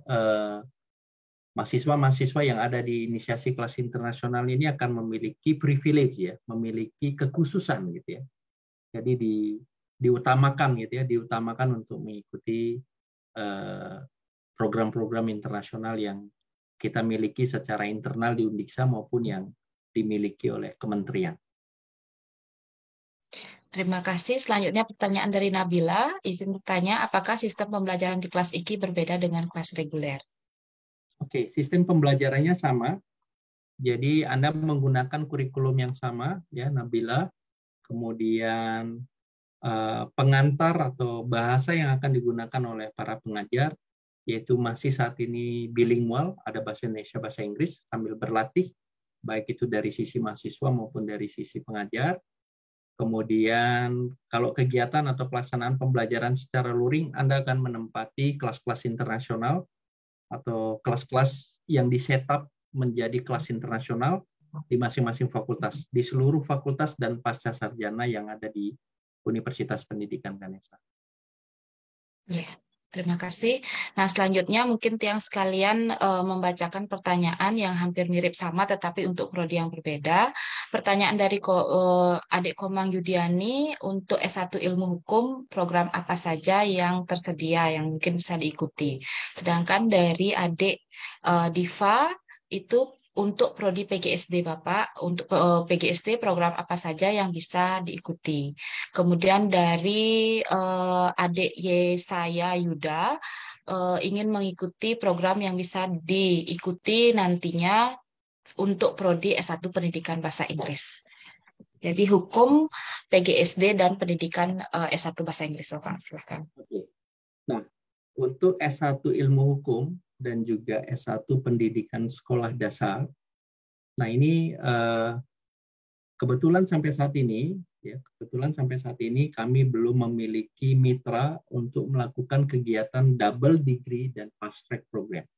[SPEAKER 1] mahasiswa-mahasiswa yang ada di inisiasi kelas internasional ini akan memiliki privilege, ya, memiliki kekhususan gitu ya. Jadi diutamakan gitu ya, diutamakan untuk mengikuti program-program internasional yang kita miliki secara internal di Undiksa maupun yang dimiliki oleh kementerian.
[SPEAKER 4] Terima kasih. Selanjutnya pertanyaan dari Nabila. Izin bertanya, apakah sistem pembelajaran di kelas IKI berbeda dengan kelas reguler?
[SPEAKER 1] Oke, sistem pembelajarannya sama. Jadi Anda menggunakan kurikulum yang sama, ya Nabila. Kemudian pengantar atau bahasa yang akan digunakan oleh para pengajar, yaitu masih saat ini bilingual, ada bahasa Indonesia, bahasa Inggris, sambil berlatih, baik itu dari sisi mahasiswa maupun dari sisi pengajar. Kemudian kalau kegiatan atau pelaksanaan pembelajaran secara luring, Anda akan menempati kelas-kelas internasional atau kelas-kelas yang di-setup menjadi kelas internasional di masing-masing fakultas, di seluruh fakultas dan pasca sarjana yang ada di Universitas Pendidikan Ganesha.
[SPEAKER 4] Ya, terima kasih. Nah, selanjutnya mungkin tiang sekalian membacakan pertanyaan yang hampir mirip sama tetapi untuk prodi yang berbeda. Pertanyaan dari adik Komang Yudiani, untuk S1 Ilmu Hukum, program apa saja yang tersedia yang mungkin bisa diikuti. Sedangkan dari adik Diva itu untuk prodi PGSD Bapak, untuk PGSD program apa saja yang bisa diikuti. Kemudian dari adik Yesaya Yuda ingin mengikuti program yang bisa diikuti nantinya untuk prodi S1 Pendidikan Bahasa Inggris. Jadi hukum, PGSD, dan pendidikan S1 Bahasa Inggris. Bapak, silahkan.
[SPEAKER 1] Oke. Nah, untuk S1 Ilmu Hukum dan juga S1 Pendidikan Sekolah Dasar, nah ini kebetulan sampai saat ini kami belum memiliki mitra untuk melakukan kegiatan double degree dan fast track program.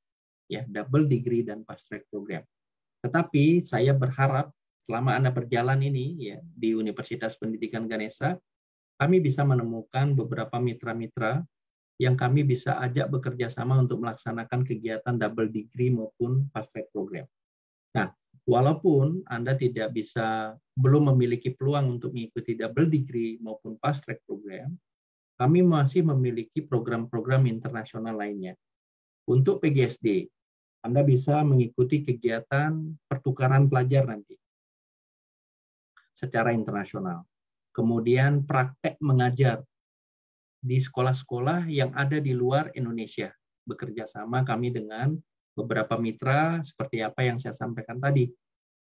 [SPEAKER 1] Ya, double degree dan fast track program. Tetapi saya berharap selama Anda berjalan ini ya di Universitas Pendidikan Ganesha, kami bisa menemukan beberapa mitra-mitra yang kami bisa ajak bekerja sama untuk melaksanakan kegiatan double degree maupun fast track program. Nah, walaupun Anda belum memiliki peluang untuk mengikuti double degree maupun fast track program, kami masih memiliki program-program internasional lainnya. Untuk PGSD, Anda bisa mengikuti kegiatan pertukaran pelajar nanti secara internasional. Kemudian praktek mengajar di sekolah-sekolah yang ada di luar Indonesia. Bekerja sama kami dengan beberapa mitra seperti apa yang saya sampaikan tadi.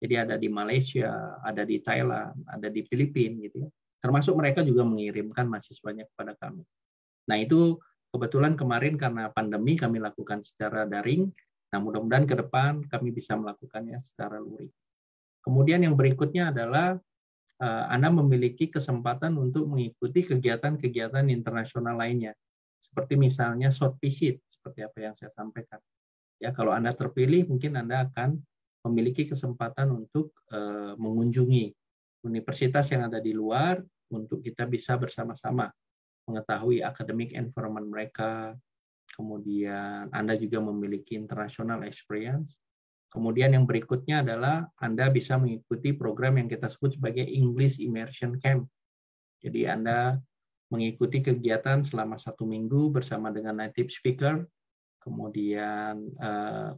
[SPEAKER 1] Jadi ada di Malaysia, ada di Thailand, ada di Filipina gitu ya. Termasuk mereka juga mengirimkan mahasiswanya kepada kami. Nah, itu kebetulan kemarin karena pandemi kami lakukan secara daring. Nah, mudah-mudahan ke depan kami bisa melakukannya secara luring. Kemudian yang berikutnya adalah Anda memiliki kesempatan untuk mengikuti kegiatan-kegiatan internasional lainnya. Seperti misalnya short visit, seperti apa yang saya sampaikan. Ya, kalau Anda terpilih, mungkin Anda akan memiliki kesempatan untuk mengunjungi universitas yang ada di luar untuk kita bisa bersama-sama mengetahui academic environment mereka. Kemudian Anda juga memiliki international experience. Kemudian yang berikutnya adalah Anda bisa mengikuti program yang kita sebut sebagai English Immersion Camp. Jadi Anda mengikuti kegiatan selama 1 minggu bersama dengan native speaker, kemudian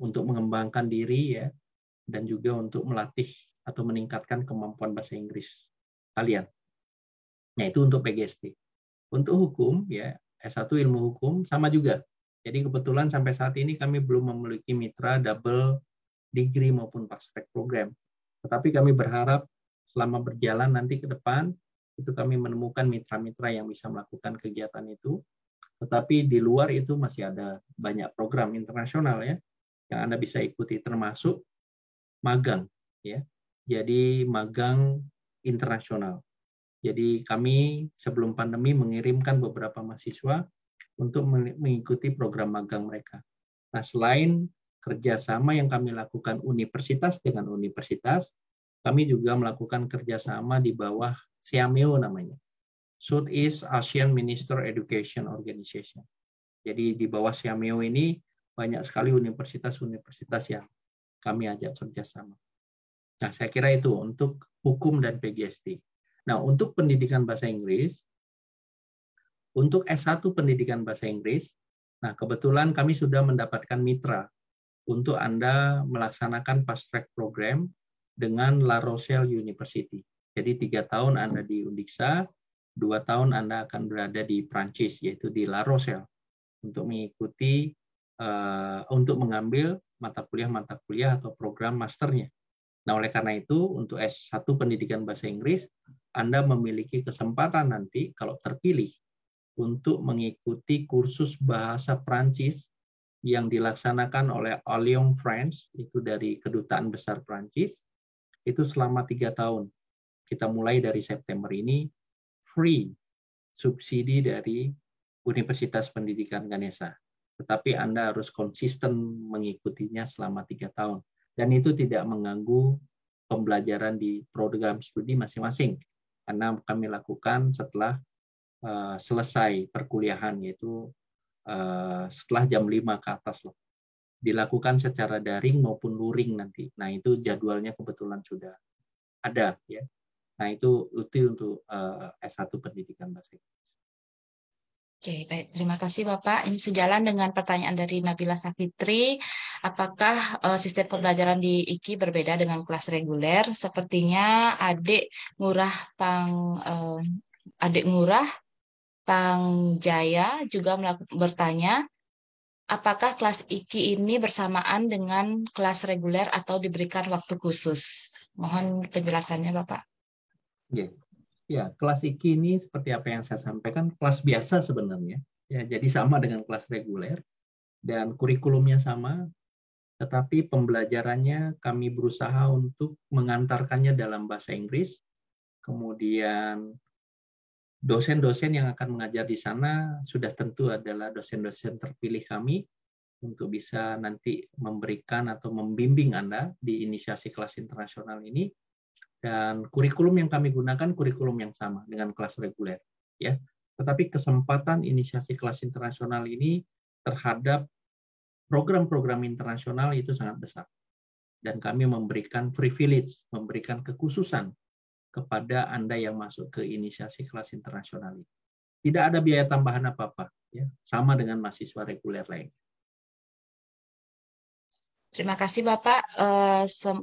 [SPEAKER 1] untuk mengembangkan diri ya, dan juga untuk melatih atau meningkatkan kemampuan bahasa Inggris kalian. Nah, itu untuk PGSD. Untuk hukum ya, S1 Ilmu Hukum sama juga. Jadi kebetulan sampai saat ini kami belum memiliki mitra double degree maupun fast track program. Tetapi kami berharap selama berjalan nanti ke depan itu kami menemukan mitra-mitra yang bisa melakukan kegiatan itu. Tetapi di luar itu masih ada banyak program internasional ya yang Anda bisa ikuti, termasuk magang ya. Jadi magang internasional. Jadi kami sebelum pandemi mengirimkan beberapa mahasiswa untuk mengikuti program magang mereka. Nah, selain kerjasama yang kami lakukan universitas dengan universitas, kami juga melakukan kerjasama di bawah SEAMEO namanya, Southeast Asian Minister Education Organization. Jadi di bawah SEAMEO ini banyak sekali universitas-universitas yang kami ajak kerjasama. Nah, saya kira itu untuk hukum dan PGSD. Nah, untuk pendidikan bahasa Inggris, untuk S1 pendidikan bahasa Inggris, nah kebetulan kami sudah mendapatkan mitra untuk Anda melaksanakan fast track program dengan La Rochelle University. Jadi 3 tahun Anda di Undixa, 2 tahun Anda akan berada di Prancis, yaitu di La Rochelle, untuk mengikuti, untuk mengambil mata kuliah atau program masternya. Nah, oleh karena itu, untuk S1 pendidikan bahasa Inggris, Anda memiliki kesempatan nanti, kalau terpilih, untuk mengikuti kursus bahasa Prancis yang dilaksanakan oleh Alliance France, itu dari Kedutaan Besar Prancis, itu selama 3 tahun. Kita mulai dari September ini, free, subsidi dari Universitas Pendidikan Ganesha. Tetapi Anda harus konsisten mengikutinya selama 3 tahun. Dan itu tidak mengganggu pembelajaran di program studi masing-masing. Karena kami lakukan setelah selesai perkuliahan, yaitu setelah jam 5 ke atas. Dilakukan secara daring maupun luring nanti. Nah, itu jadwalnya kebetulan sudah ada. Ya. Nah, itu untuk S1 pendidikan bahasa Inggris.
[SPEAKER 4] Oke, baik. Terima kasih Bapak. Ini sejalan dengan pertanyaan dari Nabila Safitri. Apakah sistem pembelajaran di IKI berbeda dengan kelas reguler? Sepertinya adik Ngurah Pangjaya juga bertanya, apakah kelas IKI ini bersamaan dengan kelas reguler atau diberikan waktu khusus? Mohon penjelasannya Bapak.
[SPEAKER 1] Ya, kelas IKI ini seperti apa yang saya sampaikan, kelas biasa sebenarnya. Ya, jadi sama dengan kelas reguler dan kurikulumnya sama, tetapi pembelajarannya kami berusaha untuk mengantarkannya dalam bahasa Inggris. Kemudian dosen-dosen yang akan mengajar di sana sudah tentu adalah dosen-dosen terpilih kami untuk bisa nanti memberikan atau membimbing Anda di inisiasi kelas internasional ini. Dan kurikulum yang kami gunakan kurikulum yang sama dengan kelas reguler, ya. Tetapi kesempatan inisiasi kelas internasional ini terhadap program-program internasional itu sangat besar. Dan kami memberikan privilege, memberikan kekhususan kepada Anda yang masuk ke inisiasi kelas internasional ini. Tidak ada biaya tambahan apa-apa, ya. Sama dengan mahasiswa reguler lain.
[SPEAKER 4] Terima kasih Bapak.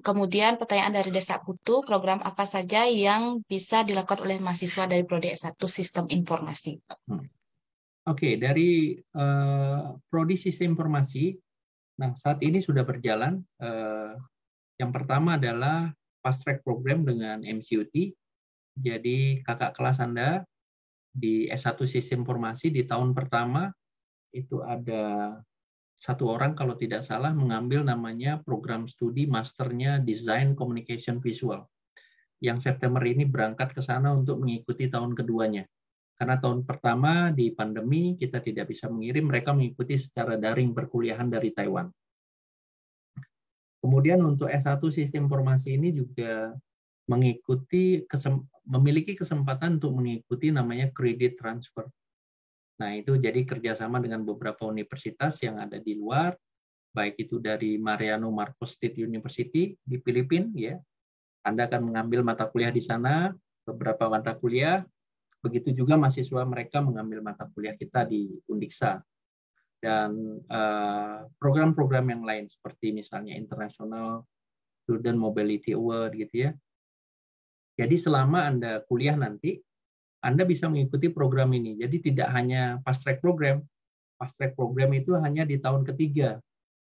[SPEAKER 4] Kemudian pertanyaan dari Desa Putu, program apa saja yang bisa dilakukan oleh mahasiswa dari Prodi S1 Sistem Informasi?
[SPEAKER 1] Oke, dari Prodi Sistem Informasi, nah saat ini sudah berjalan. Yang pertama adalah Fast Track Program dengan MCUT. Jadi kakak kelas Anda di S1 Sistem Informasi di tahun pertama itu ada 1 orang kalau tidak salah mengambil namanya program studi masternya Design Communication Visual. Yang September ini berangkat ke sana untuk mengikuti tahun keduanya. Karena tahun pertama di pandemi kita tidak bisa mengirim, mereka mengikuti secara daring perkuliahan dari Taiwan. Kemudian untuk S1 Sistem Informasi ini juga memiliki kesempatan untuk mengikuti namanya credit transfer. Nah, itu jadi kerjasama dengan beberapa universitas yang ada di luar, baik itu dari Mariano Marcos State University di Filipina, ya. Anda akan mengambil mata kuliah di sana, beberapa mata kuliah, begitu juga mahasiswa mereka mengambil mata kuliah kita di Undixa. Dan program-program yang lain seperti misalnya International Student Mobility Award gitu ya. Jadi selama Anda kuliah nanti, Anda bisa mengikuti program ini. Jadi tidak hanya fast track program. Fast track program itu hanya di tahun ketiga,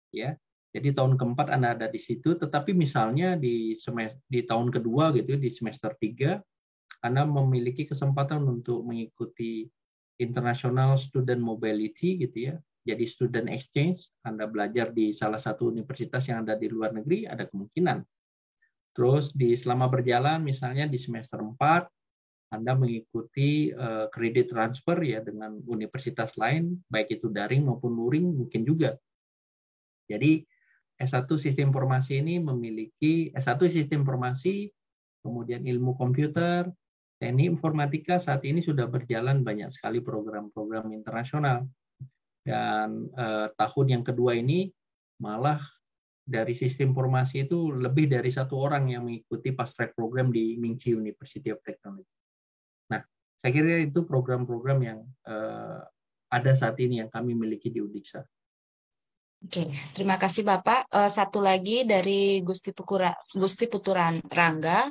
[SPEAKER 1] ya. Jadi tahun keempat Anda ada di situ. Tetapi misalnya di tahun kedua gitu, di semester 3, Anda memiliki kesempatan untuk mengikuti International Student Mobility gitu ya. Jadi student exchange, Anda belajar di salah satu universitas yang ada di luar negeri, ada kemungkinan. Terus selama berjalan, misalnya di semester 4, Anda mengikuti kredit transfer ya dengan universitas lain, baik itu daring maupun luring mungkin juga. Jadi S1 Sistem Informasi ini memiliki S1 Sistem Informasi, kemudian ilmu komputer, teknik informatika. Saat ini sudah berjalan banyak sekali program-program internasional. Dan tahun yang kedua ini malah dari sistem informasi itu lebih dari 1 orang yang mengikuti fast track program di Mingchi University of Technology. Nah, saya kira itu program-program yang ada saat ini yang kami miliki di Udixa.
[SPEAKER 4] Oke, terima kasih Bapak. Satu lagi dari Gusti Puturan Rangga,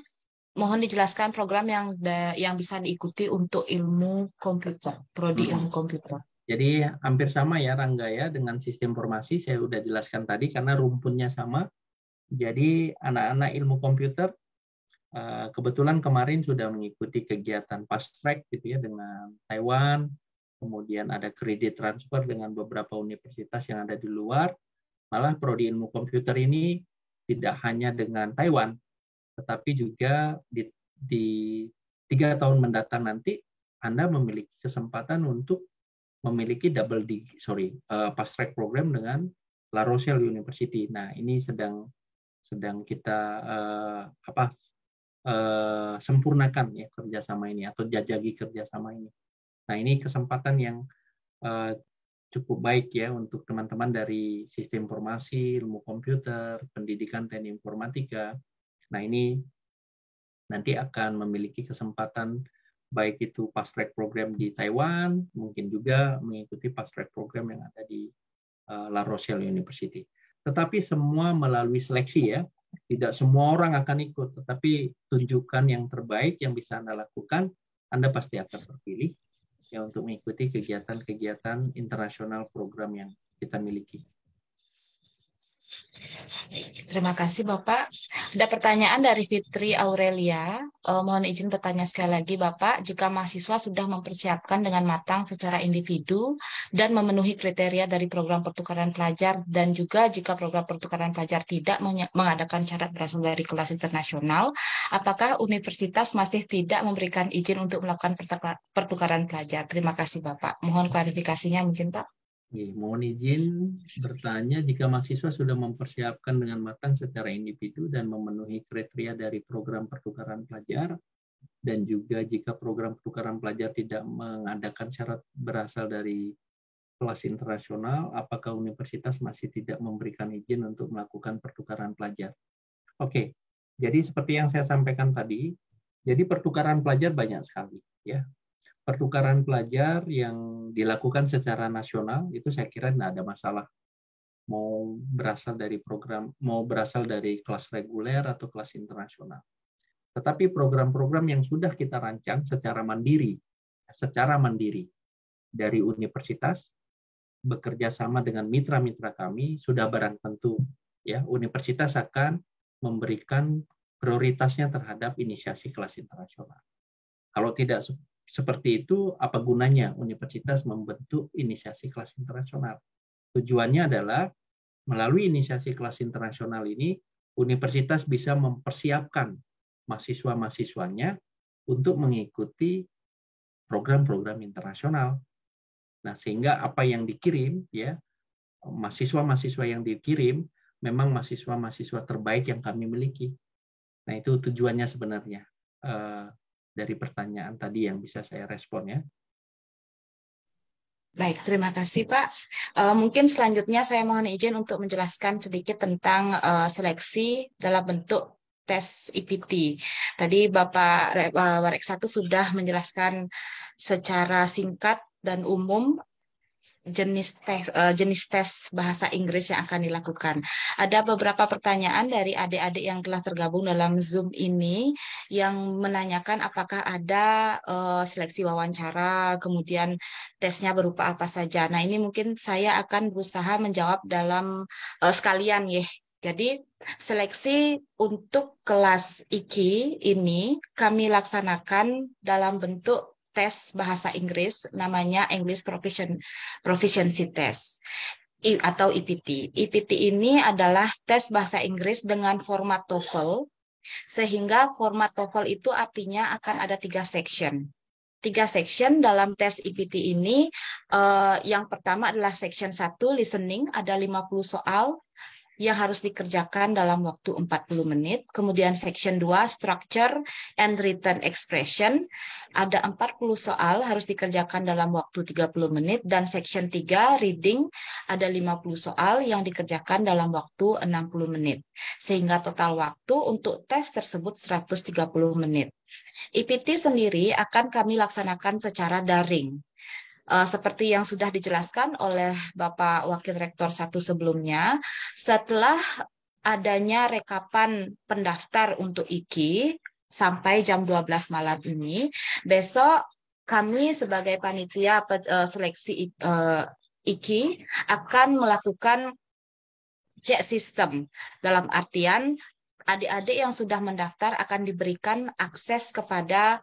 [SPEAKER 4] mohon dijelaskan program yang bisa diikuti untuk ilmu komputer, prodi ilmu komputer.
[SPEAKER 1] Jadi hampir sama ya Rangga ya dengan sistem informasi, saya sudah jelaskan tadi karena rumpunnya sama. Jadi anak-anak ilmu komputer kebetulan kemarin sudah mengikuti kegiatan fast track gitu ya dengan Taiwan, kemudian ada kredit transfer dengan beberapa universitas yang ada di luar. Malah prodi ilmu komputer ini tidak hanya dengan Taiwan, tetapi juga di 3 tahun mendatang nanti Anda memiliki kesempatan untuk memiliki fast track program dengan La Rochelle University. Nah, ini sedang kita sempurnakan ya kerjasama ini atau jajagi kerjasama ini. Nah, ini kesempatan yang cukup baik ya untuk teman-teman dari sistem informasi, ilmu komputer, pendidikan teknik informatika. Nah, ini nanti akan memiliki kesempatan baik itu fast track program di Taiwan, mungkin juga mengikuti fast track program yang ada di La Rochelle University. Tetapi semua melalui seleksi ya. Tidak semua orang akan ikut, tetapi tunjukkan yang terbaik yang bisa Anda lakukan, Anda pasti akan terpilih ya untuk mengikuti kegiatan-kegiatan internasional program yang kita miliki.
[SPEAKER 4] Terima kasih Bapak. Ada pertanyaan dari Fitri Aurelia. Mohon izin bertanya sekali lagi Bapak, jika mahasiswa sudah mempersiapkan dengan matang secara individu dan memenuhi kriteria dari program pertukaran pelajar, dan juga jika program pertukaran pelajar tidak mengadakan syarat berasal dari kelas internasional, apakah universitas masih tidak memberikan izin untuk melakukan pertukaran pelajar? Terima kasih Bapak. Mohon klarifikasinya mungkin Pak.
[SPEAKER 1] Mohon izin bertanya, jika mahasiswa sudah mempersiapkan dengan matang secara individu dan memenuhi kriteria dari program pertukaran pelajar, dan juga jika program pertukaran pelajar tidak mengadakan syarat berasal dari kelas internasional, apakah universitas masih tidak memberikan izin untuk melakukan pertukaran pelajar? Oke, jadi seperti yang saya sampaikan tadi, jadi pertukaran pelajar banyak sekali, ya. Pertukaran pelajar yang dilakukan secara nasional itu saya kira tidak ada masalah. Mau berasal dari kelas reguler atau kelas internasional. Tetapi program-program yang sudah kita rancang secara mandiri dari universitas, bekerja sama dengan mitra-mitra kami, sudah barang tentu ya universitas akan memberikan prioritasnya terhadap inisiasi kelas internasional. Kalau tidak seperti itu, apa gunanya universitas membentuk inisiasi kelas internasional? Tujuannya adalah melalui inisiasi kelas internasional ini, universitas bisa mempersiapkan mahasiswa-mahasiswanya untuk mengikuti program-program internasional. Nah, sehingga apa yang dikirim, ya mahasiswa-mahasiswa yang dikirim memang mahasiswa-mahasiswa terbaik yang kami miliki. Nah, itu tujuannya sebenarnya. Dari pertanyaan tadi yang bisa saya respon ya.
[SPEAKER 4] Baik, terima kasih Pak. Mungkin selanjutnya saya mohon izin untuk menjelaskan sedikit tentang seleksi dalam bentuk tes IPT. Tadi Bapak Warek 1 sudah menjelaskan secara singkat dan umum jenis tes bahasa Inggris yang akan dilakukan. Ada beberapa pertanyaan dari adik-adik yang telah tergabung dalam Zoom ini yang menanyakan apakah ada seleksi wawancara, kemudian tesnya berupa apa saja. Nah, ini mungkin saya akan berusaha menjawab dalam sekalian ya. Jadi seleksi untuk kelas IKI ini kami laksanakan dalam bentuk tes bahasa Inggris, namanya English Proficiency Test atau IPT. IPT ini adalah tes bahasa Inggris dengan format TOEFL Sehingga format TOEFL itu artinya akan ada 3 section. 3 section dalam tes IPT ini. Yang pertama adalah section 1, listening, ada 50 soal yang harus dikerjakan dalam waktu 40 menit. Kemudian section 2, structure and written expression, ada 40 soal harus dikerjakan dalam waktu 30 menit. Dan section 3, reading, ada 50 soal yang dikerjakan dalam waktu 60 menit. Sehingga total waktu untuk tes tersebut 130 menit. IPT sendiri akan kami laksanakan secara daring. Seperti yang sudah dijelaskan oleh Bapak Wakil Rektor 1 sebelumnya, setelah adanya rekapan pendaftar untuk IKI sampai jam 12 malam ini, besok kami sebagai panitia seleksi IKI akan melakukan cek sistem. Dalam artian, adik-adik yang sudah mendaftar akan diberikan akses kepada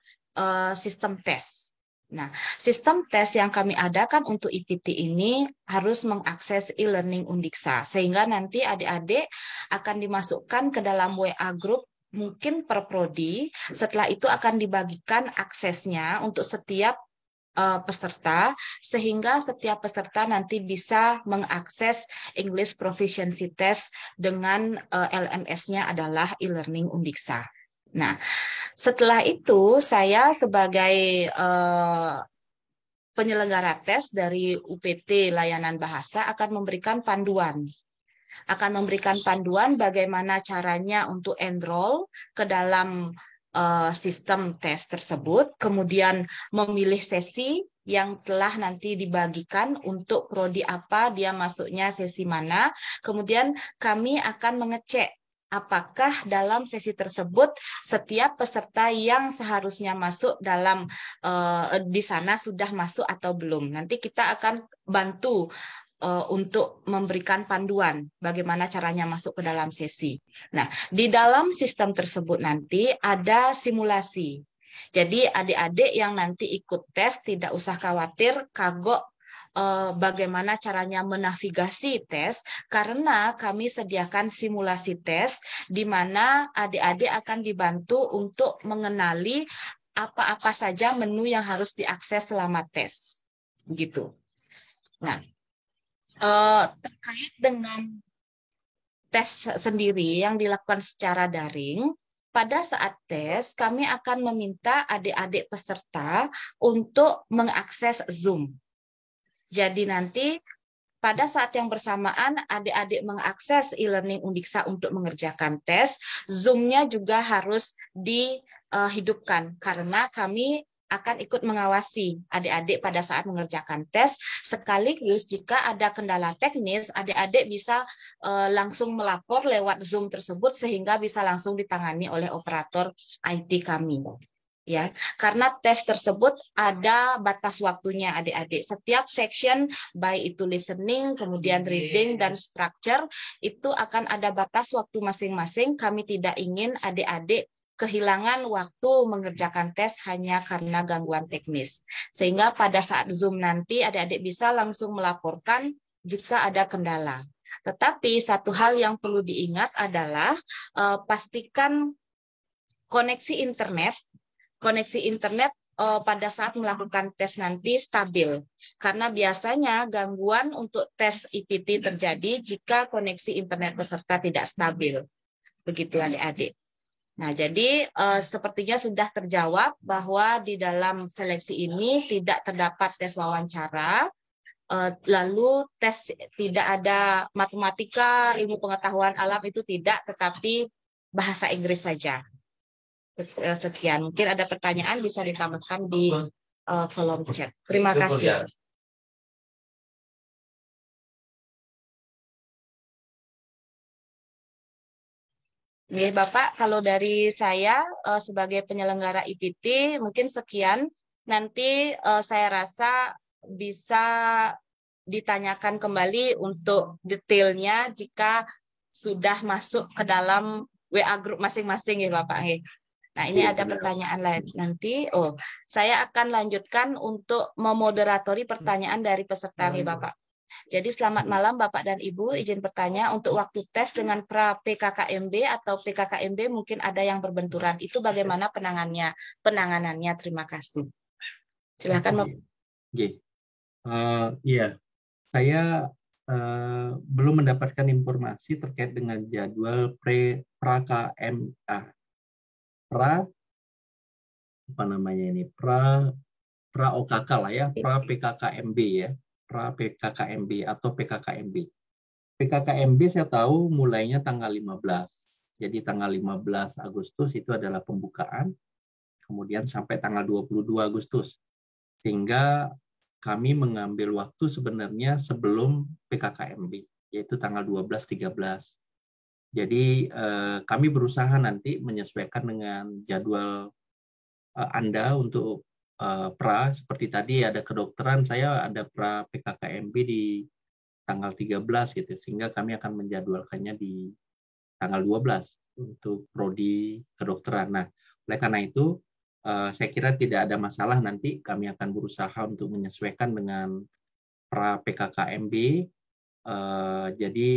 [SPEAKER 4] sistem tes. Nah, sistem tes yang kami adakan untuk IPT ini harus mengakses e-learning Undiksa, sehingga nanti adik-adik akan dimasukkan ke dalam WA group mungkin per prodi. Setelah itu akan dibagikan aksesnya untuk setiap peserta, sehingga setiap peserta nanti bisa mengakses English Proficiency Test dengan LMS-nya adalah e-learning Undiksa. Nah, setelah itu saya sebagai penyelenggara tes dari UPT Layanan Bahasa akan memberikan panduan. Bagaimana caranya untuk enroll ke dalam sistem tes tersebut, kemudian memilih sesi yang telah nanti dibagikan untuk prodi apa, dia masuknya sesi mana, kemudian kami akan mengecek apakah dalam sesi tersebut setiap peserta yang seharusnya masuk dalam di sana sudah masuk atau belum. Nanti kita akan bantu untuk memberikan panduan bagaimana caranya masuk ke dalam sesi. Nah, di dalam sistem tersebut nanti ada simulasi. Jadi adik-adik yang nanti ikut tes tidak usah khawatir, kagok bagaimana caranya menavigasi tes, karena kami sediakan simulasi tes di mana adik-adik akan dibantu untuk mengenali apa-apa saja menu yang harus diakses selama tes. Gitu. Nah, terkait dengan tes sendiri yang dilakukan secara daring, pada saat tes kami akan meminta adik-adik peserta untuk mengakses Zoom. Jadi nanti pada saat yang bersamaan adik-adik mengakses e-learning Undiksa untuk mengerjakan tes, Zoom-nya juga harus dihidupkan karena kami akan ikut mengawasi adik-adik pada saat mengerjakan tes. Sekaligus jika ada kendala teknis, adik-adik bisa langsung melapor lewat Zoom tersebut sehingga bisa langsung ditangani oleh operator IT kami. Ya, karena tes tersebut ada batas waktunya adik-adik. Setiap section, baik itu listening, kemudian reading, dan structure, itu akan ada batas waktu masing-masing. Kami tidak ingin adik-adik kehilangan waktu mengerjakan tes hanya karena gangguan teknis. Sehingga pada saat Zoom nanti adik-adik bisa langsung melaporkan jika ada kendala. Tetapi satu hal yang perlu diingat adalah pastikan koneksi internet pada saat melakukan tes nanti stabil. Karena biasanya gangguan untuk tes IPT terjadi jika koneksi internet peserta tidak stabil. Begitu adik-adik. Nah, jadi sepertinya sudah terjawab bahwa di dalam seleksi ini tidak terdapat tes wawancara, lalu tes tidak ada matematika, ilmu pengetahuan alam itu tidak, tetapi bahasa Inggris saja. Sekian, mungkin ada pertanyaan bisa ditambahkan di kolom chat. Terima kasih. Nih, Bapak, kalau dari saya sebagai penyelenggara IPT mungkin sekian. Nanti saya rasa bisa ditanyakan kembali untuk detailnya jika sudah masuk ke dalam WA group masing-masing ya Bapak. Nah, ini ada pertanyaan lain nanti. Saya akan lanjutkan untuk memoderatori pertanyaan dari peserta nih Bapak. Jadi selamat malam Bapak dan Ibu, izin bertanya untuk waktu tes dengan pra PKKMB atau PKKMB mungkin ada yang berbenturan. Itu bagaimana penanganannya? Terima kasih. Silakan Bapak.
[SPEAKER 1] Iya, saya belum mendapatkan informasi terkait dengan jadwal pra-KMA. Pra OKK lah ya, pra PKKMB ya, pra PKKMB atau PKKMB. PKKMB saya tahu mulainya tanggal 15. Jadi tanggal 15 Agustus itu adalah pembukaan, kemudian sampai tanggal 22 Agustus. Sehingga kami mengambil waktu sebenarnya sebelum PKKMB, yaitu tanggal 12-13. Jadi kami berusaha nanti menyesuaikan dengan jadwal Anda untuk pra, seperti tadi ada kedokteran, saya ada pra PKKMB di tanggal 13 gitu, sehingga kami akan menjadwalkannya di tanggal 12 untuk prodi kedokteran. Nah, oleh karena itu saya kira tidak ada masalah, nanti kami akan berusaha untuk menyesuaikan dengan pra PKKMB. Jadi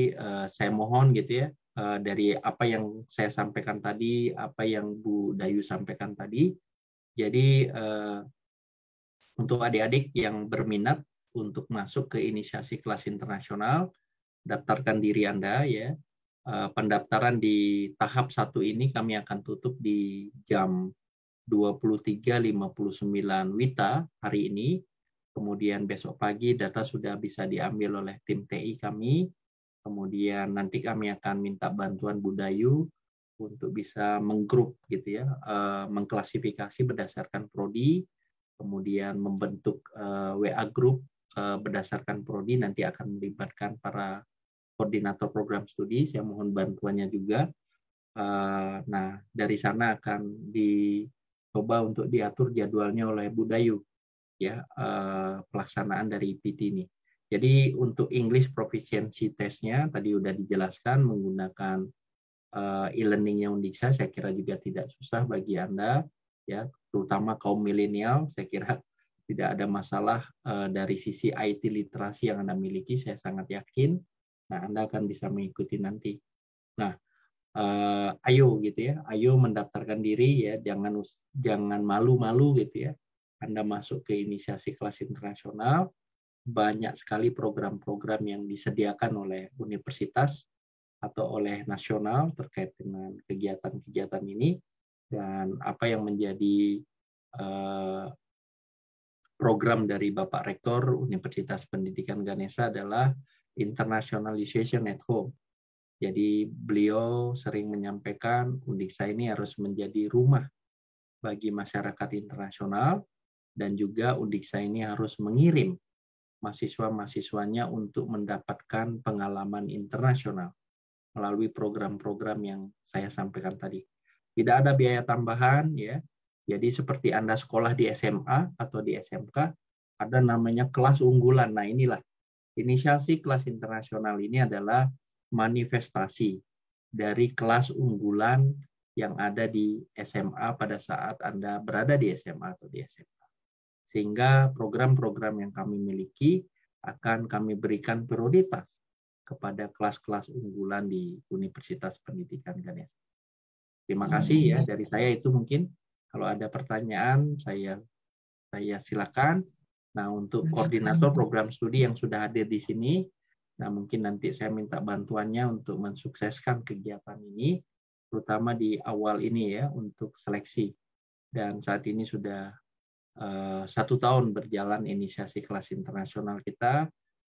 [SPEAKER 1] saya mohon gitu ya, dari apa yang saya sampaikan tadi, apa yang Bu Dayu sampaikan tadi. Jadi untuk adik-adik yang berminat untuk masuk ke inisiasi kelas internasional, daftarkan diri Anda ya. Pendaftaran di tahap 1 ini kami akan tutup di jam 23.59 WITA hari ini. Kemudian besok pagi data sudah bisa diambil oleh tim TI kami. Kemudian nanti kami akan minta bantuan Bu Dayu untuk bisa menggrup gitu ya, mengklasifikasi berdasarkan prodi, kemudian membentuk WA group berdasarkan prodi, nanti akan melibatkan para koordinator program studi, saya mohon bantuannya juga. Nah, dari sana akan dicoba untuk diatur jadwalnya oleh Bu Dayu, ya, pelaksanaan dari IPT ini. Jadi untuk English Proficiency Test-nya tadi sudah dijelaskan menggunakan e-learning-nya Undiksa, saya kira juga tidak susah bagi Anda, ya, terutama kaum milenial, saya kira tidak ada masalah dari sisi IT literasi yang Anda miliki, saya sangat yakin. Nah, Anda akan bisa mengikuti nanti. Nah, ayo gitu ya, ayo mendaftarkan diri ya, jangan malu-malu gitu ya. Anda masuk ke inisiasi kelas internasional, banyak sekali program-program yang disediakan oleh universitas atau oleh nasional terkait dengan kegiatan-kegiatan ini, dan apa yang menjadi program dari Bapak Rektor Universitas Pendidikan Ganesha adalah internationalization at home. Jadi beliau sering menyampaikan Undiksa ini harus menjadi rumah bagi masyarakat internasional, dan juga Undiksa ini harus mengirim mahasiswa-mahasiswanya untuk mendapatkan pengalaman internasional melalui program-program yang saya sampaikan tadi. Tidak ada biaya tambahan ya. Jadi seperti Anda sekolah di SMA atau di SMK, ada namanya kelas unggulan. Nah, inilah inisiasi kelas internasional ini adalah manifestasi dari kelas unggulan yang ada di SMA pada saat Anda berada di SMA atau di SMK. Sehingga program-program yang kami miliki akan kami berikan prioritas kepada kelas-kelas unggulan di Universitas Pendidikan Ganesha. Terima kasih ya, dari saya itu mungkin. Kalau ada pertanyaan, saya silakan. Nah, untuk koordinator program studi yang sudah hadir di sini, nah mungkin nanti saya minta bantuannya untuk mensukseskan kegiatan ini, terutama di awal ini ya, untuk seleksi. Dan saat ini sudah 1 tahun berjalan inisiasi kelas internasional kita.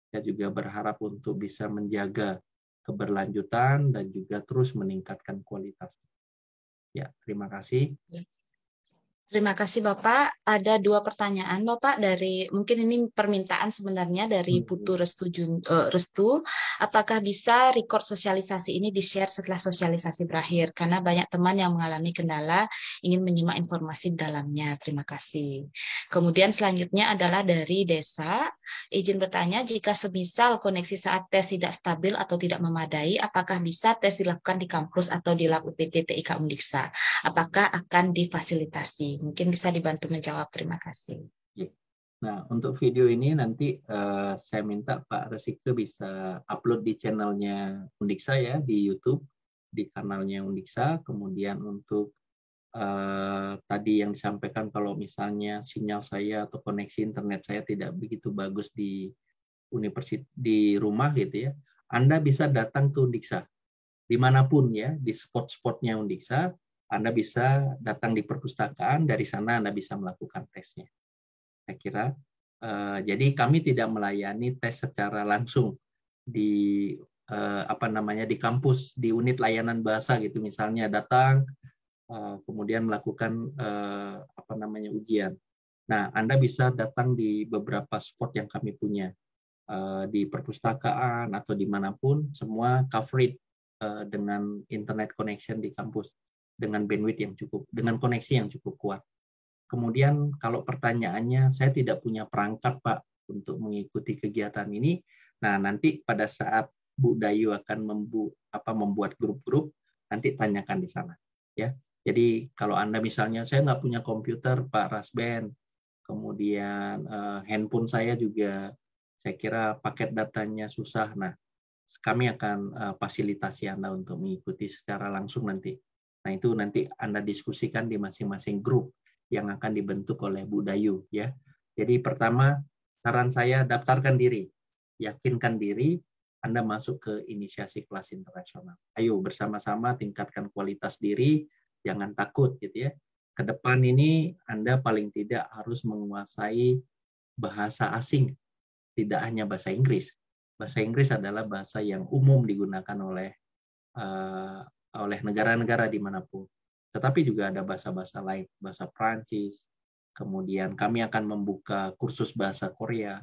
[SPEAKER 1] Saya juga berharap untuk bisa menjaga keberlanjutan dan juga terus meningkatkan kualitas. Ya, terima kasih.
[SPEAKER 4] Terima kasih Bapak. Ada 2 pertanyaan Bapak dari, mungkin ini permintaan sebenarnya dari Putu Restu. Apakah bisa record sosialisasi ini di-share setelah sosialisasi berakhir? Karena banyak teman yang mengalami kendala ingin menyimak informasi di dalamnya. Terima kasih. Kemudian selanjutnya adalah dari Desa. Izin bertanya, jika semisal koneksi saat tes tidak stabil atau tidak memadai, apakah bisa tes dilakukan di kampus atau di lab UPT TIK Undiksa? Apakah akan difasilitasi? Mungkin bisa dibantu menjawab. Terima kasih.
[SPEAKER 1] Nah, untuk video ini nanti saya minta Pak Resike bisa upload di channelnya Undiksa ya, di YouTube, di kanalnya Undiksa. Kemudian untuk tadi yang disampaikan kalau misalnya sinyal saya atau koneksi internet saya tidak begitu bagus di di rumah gitu ya, Anda bisa datang ke Undiksa dimanapun ya, di spot-spotnya Undiksa, Anda bisa datang di perpustakaan, dari sana Anda bisa melakukan tesnya. Saya kira jadi kami tidak melayani tes secara langsung di di kampus, di unit layanan bahasa gitu, misalnya datang kemudian melakukan ujian. Nah, Anda bisa datang di beberapa spot yang kami punya di perpustakaan atau dimanapun, semua covered dengan internet connection di kampus dengan bandwidth yang cukup, dengan koneksi yang cukup kuat. Kemudian kalau pertanyaannya, saya tidak punya perangkat Pak untuk mengikuti kegiatan ini. Nah, nanti pada saat Bu Dayu akan membuat grup-grup, nanti tanyakan di sana. Ya, jadi kalau Anda misalnya, saya nggak punya komputer Pak Rasben, kemudian handphone saya juga, saya kira paket datanya susah. Nah, kami akan fasilitasi Anda untuk mengikuti secara langsung nanti. Nah, itu nanti Anda diskusikan di masing-masing grup yang akan dibentuk oleh Bu Dayu ya. Jadi pertama, saran saya daftarkan diri, yakinkan diri Anda masuk ke inisiasi kelas internasional. Ayo bersama-sama tingkatkan kualitas diri, jangan takut gitu ya. Ke depan ini Anda paling tidak harus menguasai bahasa asing, tidak hanya bahasa Inggris. Bahasa Inggris adalah bahasa yang umum digunakan oleh negara-negara dimanapun. Tetapi juga ada bahasa-bahasa lain, bahasa Prancis. Kemudian kami akan membuka kursus bahasa Korea.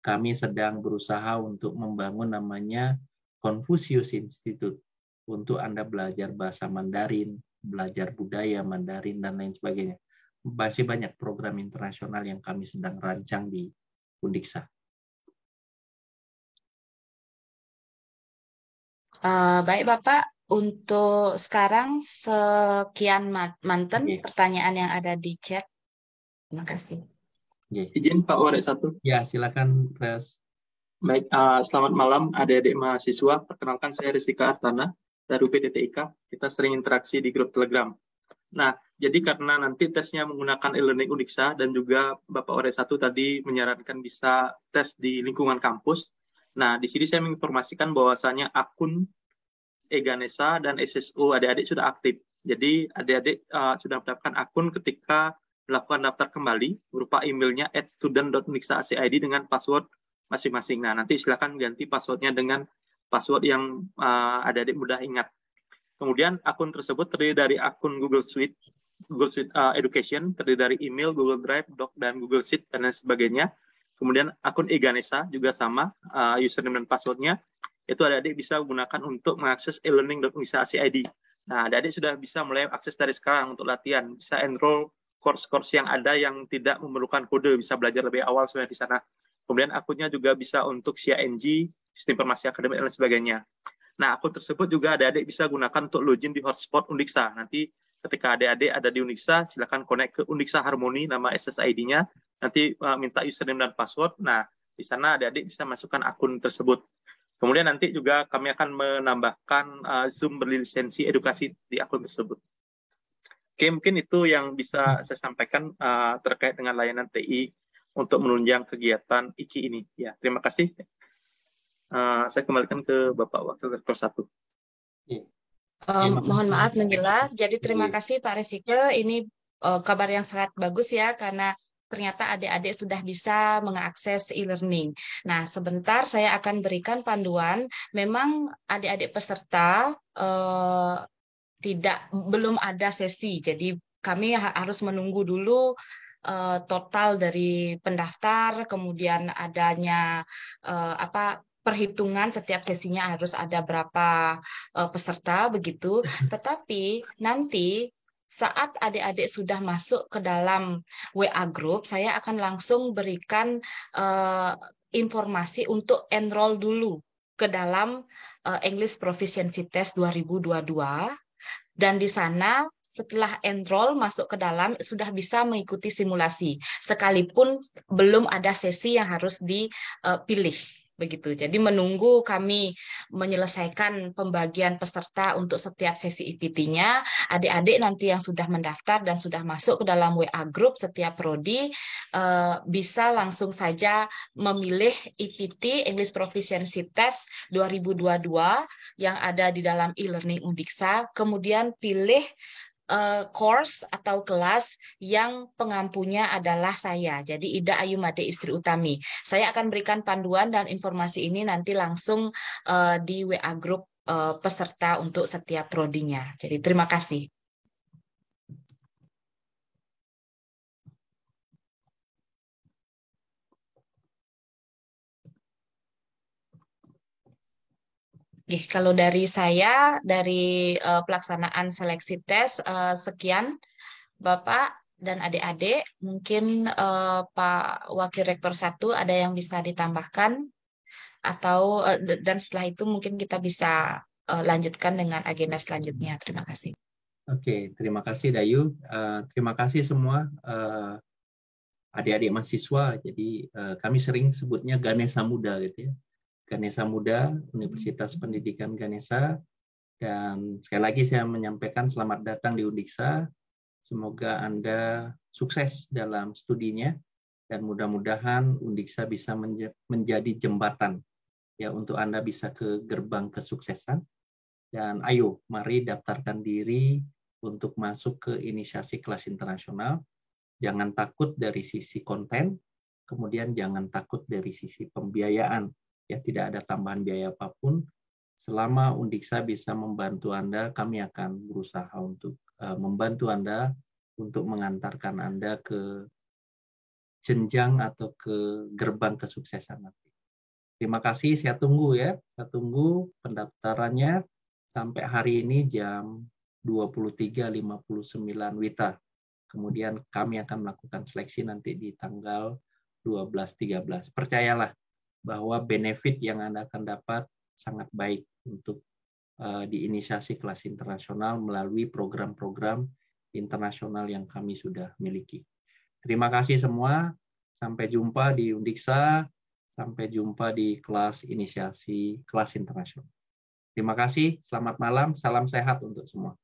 [SPEAKER 1] Kami sedang berusaha untuk membangun namanya Confucius Institute untuk Anda belajar bahasa Mandarin, belajar budaya Mandarin, dan lain sebagainya. Masih banyak program internasional yang kami sedang rancang di Undiksa.
[SPEAKER 4] Baik Bapak, untuk sekarang sekian manten pertanyaan yang ada di chat. Terima kasih.
[SPEAKER 5] Izin Pak Warek 1.
[SPEAKER 1] Ya, silakan Pres.
[SPEAKER 5] Baik, selamat malam adik-adik mahasiswa. Perkenalkan saya Rizika Artana dari UPTTIK. Kita sering interaksi di grup Telegram. Nah, jadi karena nanti tesnya menggunakan e-learning Undiksa dan juga Bapak Warek 1 tadi menyarankan bisa tes di lingkungan kampus. Nah, di sini saya menginformasikan bahwasanya akun Eganesa dan SSO adik-adik sudah aktif. Jadi adik-adik sudah mendapatkan akun ketika melakukan daftar kembali berupa emailnya @student.undiksa.ac.id dengan password masing-masing. Nah, nanti silakan ganti passwordnya dengan password yang adik-adik mudah ingat. Kemudian akun tersebut terdiri dari akun Google Suite Education, terdiri dari email, Google Drive, Doc, dan Google Sheet, dan lain sebagainya. Kemudian akun Eganesa juga sama, username dan passwordnya. Itu adik-adik bisa gunakan untuk mengakses e-learning.undiksa.ac.id. Nah, adik-adik sudah bisa mulai akses dari sekarang untuk latihan. Bisa enroll course-course yang ada yang tidak memerlukan kode, bisa belajar lebih awal sebenarnya di sana. Kemudian akunnya juga bisa untuk CING, Sistem Informasi Akademik, dan sebagainya. Nah, akun tersebut juga adik-adik bisa gunakan untuk login di hotspot Undiksa. Nanti ketika adik-adik ada di Undiksa, silakan connect ke Undiksa Harmony, nama SSID-nya. Nanti minta username dan password. Nah, di sana adik-adik bisa masukkan akun tersebut. Kemudian nanti juga kami akan menambahkan Zoom berlisensi edukasi di akun tersebut. Oke, mungkin itu yang bisa saya sampaikan terkait dengan layanan TI untuk menunjang kegiatan IKI ini. Ya, terima kasih. Saya kembalikan ke Bapak Wakil Rektor 1.
[SPEAKER 4] Mohon maaf menjelas. Jadi terima kasih Pak Resike. Ini kabar yang sangat bagus ya, karena ternyata adik-adik sudah bisa mengakses e-learning. Nah, sebentar saya akan berikan panduan. Memang adik-adik peserta belum ada sesi, jadi kami harus menunggu dulu total dari pendaftar, kemudian adanya perhitungan setiap sesinya harus ada berapa peserta begitu. Tetapi nanti saat adik-adik sudah masuk ke dalam WA group, saya akan langsung berikan informasi untuk enroll dulu ke dalam English Proficiency Test 2022. Dan di sana setelah enroll masuk ke dalam sudah bisa mengikuti simulasi, sekalipun belum ada sesi yang harus dipilih. Begitu. Jadi menunggu kami menyelesaikan pembagian peserta untuk setiap sesi IPT-nya, adik-adik nanti yang sudah mendaftar dan sudah masuk ke dalam WA group setiap prodi bisa langsung saja memilih IPT English Proficiency Test 2022 yang ada di dalam e-learning Undiksa, kemudian pilih course atau kelas yang pengampunya adalah saya. Jadi Ida Ayu Made Istri Utami. Saya akan berikan panduan dan informasi ini nanti langsung di WA group peserta untuk setiap prodinya. Jadi terima kasih. Kalau dari saya, dari pelaksanaan seleksi tes, sekian Bapak dan adik-adik. Mungkin Pak Wakil Rektor 1 ada yang bisa ditambahkan, atau dan setelah itu mungkin kita bisa lanjutkan dengan agenda selanjutnya. Terima kasih.
[SPEAKER 1] Oke, terima kasih Dayu. Terima kasih semua adik-adik mahasiswa. Jadi kami sering sebutnya Ganesha Muda gitu ya. Ganesha Muda, Universitas Pendidikan Ganesha. Dan sekali lagi saya menyampaikan selamat datang di Undiksa. Semoga Anda sukses dalam studinya dan mudah-mudahan Undiksa bisa menjadi jembatan ya untuk Anda bisa ke gerbang kesuksesan. Dan ayo, mari daftarkan diri untuk masuk ke inisiasi kelas internasional. Jangan takut dari sisi konten, kemudian jangan takut dari sisi pembiayaan. Ya, tidak ada tambahan biaya apapun. Selama Undiksa bisa membantu Anda, kami akan berusaha untuk membantu Anda untuk mengantarkan Anda ke jenjang atau ke gerbang kesuksesan nanti. Terima kasih, saya tunggu ya. Saya tunggu pendaftarannya sampai hari ini jam 23.59 WITA. Kemudian kami akan melakukan seleksi nanti di tanggal 12-13. Percayalah bahwa benefit yang Anda akan dapat sangat baik untuk diinisiasi kelas internasional melalui program-program internasional yang kami sudah miliki. Terima kasih semua. Sampai jumpa di Undiksa. Sampai jumpa di kelas inisiasi kelas internasional. Terima kasih. Selamat malam. Salam sehat untuk semua.